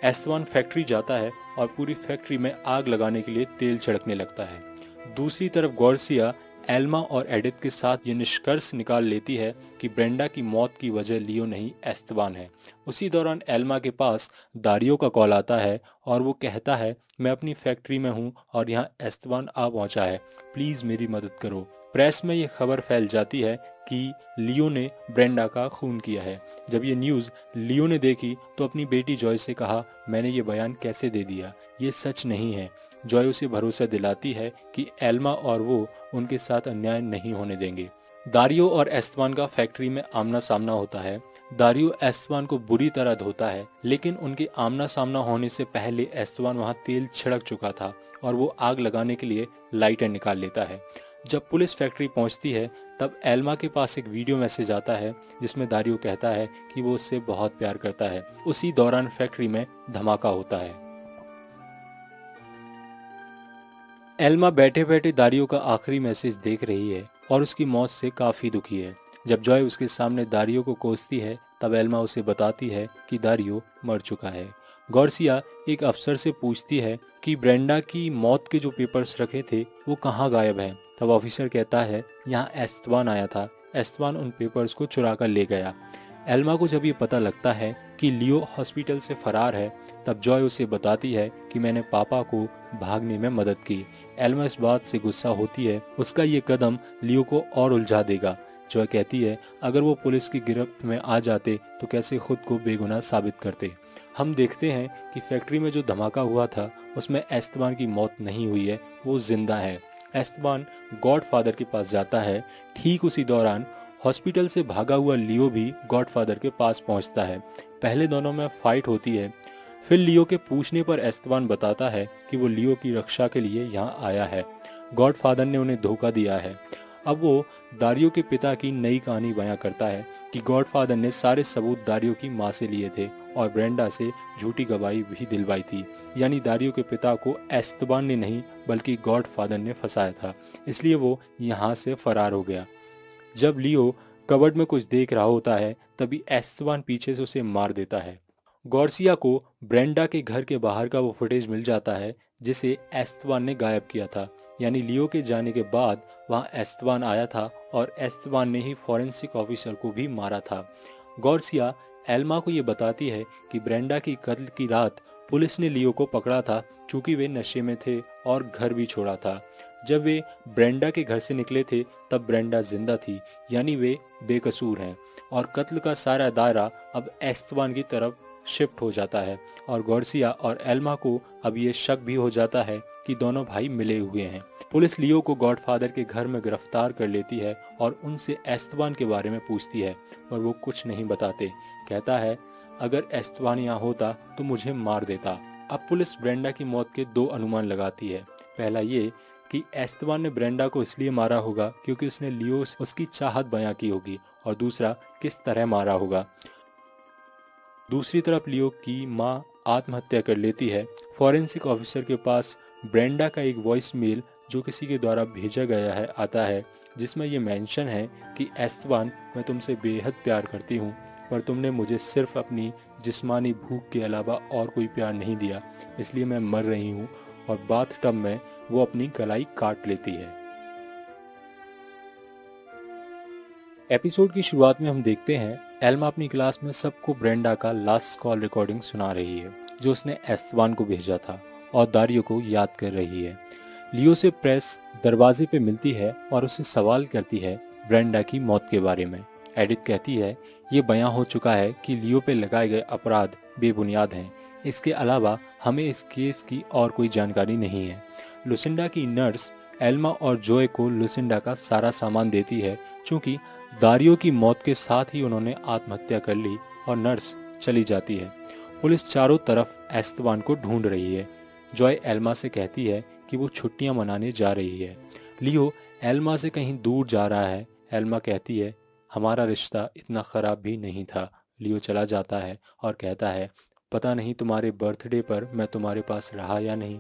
एस्तवान फैक्ट्री जाता है और पूरी फैक्ट्री में आग लगाने के लिए तेल छिड़कने लगता है। दूसरी तरफ गॉर्सिया एल्मा और एडिथ के साथ ये निष्कर्ष निकाल लेती है कि ब्रेंडा की मौत की वजह लियो नहीं एस्तवान है। उसी दौरान एल्मा के पास दारियो का कॉल आता है और वो कहता है, मैं अपनी फैक्ट्री में हूँ और यहाँ एस्तवान आ पहुँचा है, प्लीज मेरी मदद करो। प्रेस में ये खबर फैल जाती है कि लियो ने ब्रेंडा का खून किया है। जब ये न्यूज़ लियो ने देखी तो अपनी बेटी जॉय से कहा, मैंने ये बयान कैसे दे दिया, ये सच नहीं है। जॉय उसे भरोसा दिलाती है कि एल्मा और वो उनके साथ अन्याय नहीं होने देंगे। दारियो और एस्तवान का फैक्ट्री में आमना सामना होता है। दारियो एस्तवान को बुरी तरह धोता है, लेकिन उनके आमना सामना होने से पहले एस्तवान वहां तेल छिड़क चुका था और वो आग लगाने के लिए लाइटर निकाल लेता है। जब पुलिस फैक्ट्री पहुंचती है तब एल्मा के पास एक वीडियो मैसेज आता है जिसमें दारियो कहता है कि वो उससे बहुत प्यार करता है। उसी दौरान फैक्ट्री में धमाका होता है। एल्मा बैठे बैठे दारियो का आखिरी मैसेज देख रही है और उसकी मौत से काफी दुखी है। जब जॉय उसके सामने दारियो को कोसती है तब एल्मा उसे बताती है कि दारियो मर चुका है। गॉर्सिया एक अफसर से पूछती है कि ब्रेंडा की मौत के जो पेपर्स रखे थे वो कहाँ गायब हैं। तब ऑफिसर कहता है, यहाँ एस्तवान आया था, एस्तवान उन पेपर्स को चुरा कर ले गया। एल्मा को जब ये पता लगता है कि लियो हॉस्पिटल से फरार है तब जॉय उसे बताती है कि मैंने पापा को भागने में मदद की। एल्मा इस बात से गुस्सा होती है, उसका ये कदम लियो को और उलझा देगा। जॉय कहती है अगर वो पुलिस की गिरफ्त में आ जाते तो कैसे खुद को बेगुनाह साबित करते। हम देखते हैं कि फैक्ट्री में जो धमाका हुआ था उसमें एस्तबान की मौत नहीं हुई है, वो जिंदा है। एस्तबान गॉडफादर के पास जाता है। ठीक उसी दौरान हॉस्पिटल से भागा हुआ लियो भी गॉडफादर के पास पहुंचता है। पहले दोनों में फाइट होती है। फिर लियो के पूछने पर एस्तबान बताता है कि वो लियो की रक्षा के लिए यहाँ आया है। गॉडफादर ने उन्हें धोखा दिया है। अब वो दारियो के पिता की नई कहानी बयां करता है कि गॉडफादर ने सारे सबूत दारियो की माँ से लिए थे और ब्रेंडा से झूठी गवाही भी दिलवाई थी। यानी दारियो के पिता को एस्तबान ने नहीं बल्कि गॉडफादर ने फंसाया था, इसलिए वो यहाँ से फरार हो गया। जब लियो कबर्ड में कुछ देख रहा होता है तभी एस्तबान पीछे से उसे मार देता है। गॉर्सिया को ब्रेंडा के घर के बाहर का वो फुटेज मिल जाता है जिसे एस्तबान ने गायब किया था। यानी लियो के जाने के बाद वहाँ एस्तबान आया था और एस्तबान ने ही फॉरेंसिक ऑफिसर को भी मारा था। गॉर्सिया एल्मा को ये बताती है कि ब्रेंडा की कत्ल की रात पुलिस ने लियो को पकड़ा था चूंकि वे नशे में थे और घर भी छोड़ा था। जब वे ब्रेंडा के घर से निकले थे तब ब्रेंडा जिंदा थी, यानी वे बेकसूर हैं और कत्ल का सारा दायरा अब एस्तबान की तरफ शिफ्ट हो जाता है। और गॉर्सिया और एल्मा को अब ये शक भी हो जाता है कि दोनों भाई मिले हुए हैं। पुलिस लियो को गॉडफादर के घर में गिरफ्तार कर लेती है और उनसे एस्तबान के बारे में पूछती है, पर वो कुछ नहीं बताते। कहता है अगर एस्तबान यहाँ होता तो मुझे मार देता। अब पुलिस ब्रेंडा की मौत के दो अनुमान लगाती है। पहला ये कि एस्तबान ने ब्रेंडा को इसलिए मारा होगा क्योंकि उसने लियो से उसकी चाहत बयां की होगी, और दूसरा किस तरह मारा होगा। दूसरी तरफ लियो की माँ आत्महत्या कर लेती है। फॉरेंसिक ऑफिसर के पास ब्रेंडा का एक वॉइस मेल जो किसी के द्वारा भेजा गया है आता है, जिसमें ये मेंशन है कि एस्तबान, मैं तुमसे बेहद प्यार करती हूँ, पर तुमने मुझे सिर्फ अपनी जिस्मानी भूख के अलावा और कोई प्यार नहीं दिया, इसलिए मैं मर रही हूँ। और बाथ टब में वो अपनी कलाई काट लेती है। एपिसोड की शुरुआत में हम देखते हैं एल्मा अपनी क्लास में सबको ब्रेंडा का लास्ट कॉल रिकॉर्डिंग सुना रही है जो उसने एस्तबान को भेजा था, और दारियो को याद कर रही है। लियो से प्रेस दरवाजे पे मिलती है और उससे सवाल करती है ब्रेंडा की मौत के बारे में। एडिथ कहती है ये बयां हो चुका है कि लियो पे लगाए गए अपराध बेबुनियाद हैं, इसके अलावा हमें इस केस की और कोई जानकारी नहीं है। लुसिंडा की नर्स एल्मा और जोए को लुसिंडा का सारा सामान देती है क्योंकि दारियो की मौत के साथ ही उन्होंने आत्महत्या कर ली, और नर्स चली जाती है। पुलिस चारों तरफ एस्तबान को ढूंढ रही है। जॉय एल्मा से कहती है कि वो छुट्टियां मनाने जा रही है। लियो एल्मा से कहीं दूर जा रहा है। एल्मा कहती है हमारा रिश्ता इतना खराब भी नहीं था। लियो चला जाता है और कहता है पता नहीं तुम्हारे बर्थडे पर मैं तुम्हारे पास रहा या नहीं।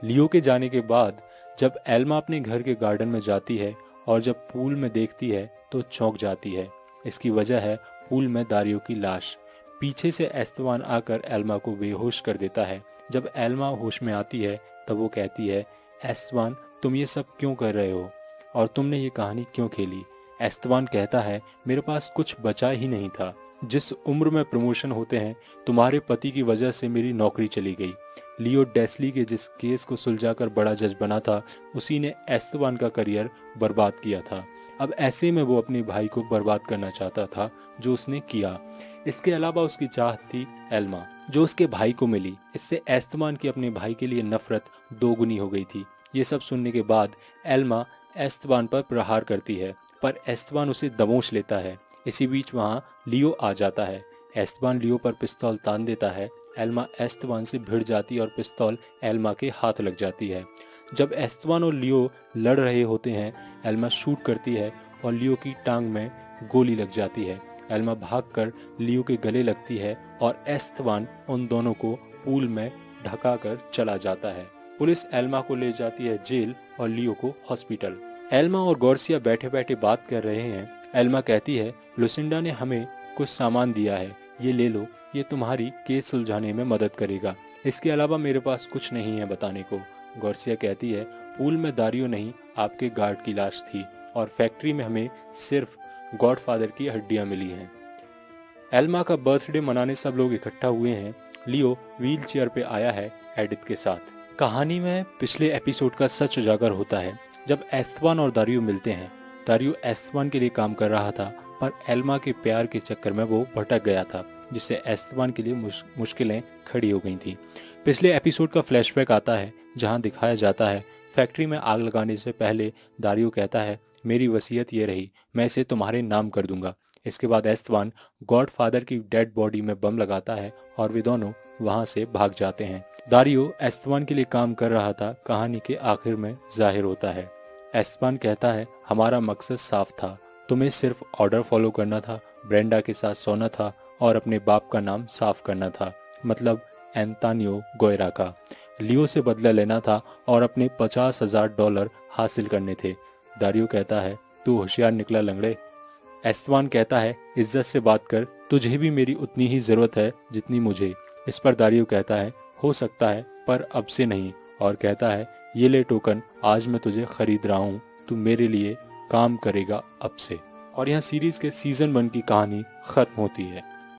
लियो के जाने के बाद जब एल्मा अपने घर के गार्डन में जाती है और जब पूल में देखती है तो चौंक जाती है। इसकी वजह है पूल में दारियो की लाश। पीछे से एस्तबान आकर एल्मा को बेहोश कर देता है। जब एल्मा होश में आती है तब वो कहती है एस्तबान, तुम ये सब क्यों कर रहे हो और तुमने ये कहानी क्यों खेली। एस्तबान कहता है मेरे पास कुछ बचा ही नहीं था। जिस उम्र में प्रमोशन होते हैं तुम्हारे पति की वजह से मेरी नौकरी चली गई। लियो डेस्ली के जिस केस को सुलझाकर बड़ा जज बना था उसी ने एस्तबान का करियर बर्बाद किया था। अब ऐसे में वो अपने भाई को बर्बाद करना चाहता था जो उसने किया। इसके अलावा उसकी चाहत थी एल्मा जो उसके भाई को मिली। इससे एस्तबान की अपने भाई के लिए नफरत दोगुनी हो गई थी। ये सब सुनने के बाद एल्मा एस्तबान पर प्रहार करती है, पर एस्तबान उसे दबोच लेता है। इसी बीच वहाँ लियो आ जाता है। एस्तबान लियो पर पिस्तौल तान देता है। एल्मा एस्तबान से भिड़ जाती है और पिस्तौल एल्मा के हाथ लग जाती है। जब एस्तबान और लियो लड़ रहे होते हैं एल्मा शूट करती है और लियो की टांग में गोली लग जाती है। एल्मा भागकर लियो के गले लगती है और एस्तबान उन दोनों को पूल में ढका कर चला जाता है। पुलिस एल्मा को ले जाती है जेल और लियो को हॉस्पिटल। एल्मा और गॉर्सिया बैठे बैठे बात कर रहे हैं। एल्मा कहती है लुसिंडा ने हमें कुछ सामान दिया है, ये ले लो, ये तुम्हारी केस सुलझाने में मदद करेगा। इसके अलावा मेरे पास कुछ नहीं है बताने को। गॉर्सिया कहती है पूल में दारियो नहीं आपके गार्ड की लाश थी और फैक्ट्री में हमें सिर्फ गॉडफादर की हड्डियां मिली हैं। एल्मा का बर्थडे मनाने सब लोग इकट्ठा हुए हैं। लियो व्हील चेयर पे आया है एडिथ के साथ। कहानी में पिछले एपिसोड का सच उजागर होता है जब एस्तबान और दारियो मिलते हैं। दारियो एस्तेबान के लिए काम कर रहा था, पर एल्मा के प्यार के चक्कर में वो भटक गया था, जिससे एस्तेबान के लिए मुश्किलें खड़ी हो गई थी। पिछले एपिसोड का फ्लैशबैक आता है, जहां दिखाया जाता है फैक्ट्री में आग लगाने से पहले दारियो कहता है, मेरी वसीयत ये रही, मैं इसे तुम्हारे नाम कर दूंगा। इसके बाद एस्तेबान गॉडफादर की डेड बॉडी में बम लगाता है और वे दोनों वहां से भाग जाते हैं। दारियो एस्तेबान के लिए काम कर रहा था, कहानी के आखिर में जाहिर होता है। एस्तेबान कहता है, हमारा मकसद साफ था, तुम्हें सिर्फ ऑर्डर फॉलो करना था, ब्रेंडा के साथ सोना था और अपने बाप का नाम साफ करना था, मतलब एंतानियो गोयरा का। लियो से बदला लेना था और अपने $50,000 हासिल करने थे। दारियो कहता है, तू होशियार निकला लंगड़े। एस्तेबान कहता है, इज्जत से बात कर, तुझे भी मेरी उतनी ही जरूरत है जितनी मुझे। इस पर दारियो कहता है, हो सकता है पर अब से नहीं, और कहता है, ये ले टोकन, आज मैं तुझे खरीद रहा हूँ, तू मेरे लिए काम करेगा अब से। और यहाँ सीरीज के सीजन 1 की कहानी खत्म होती है।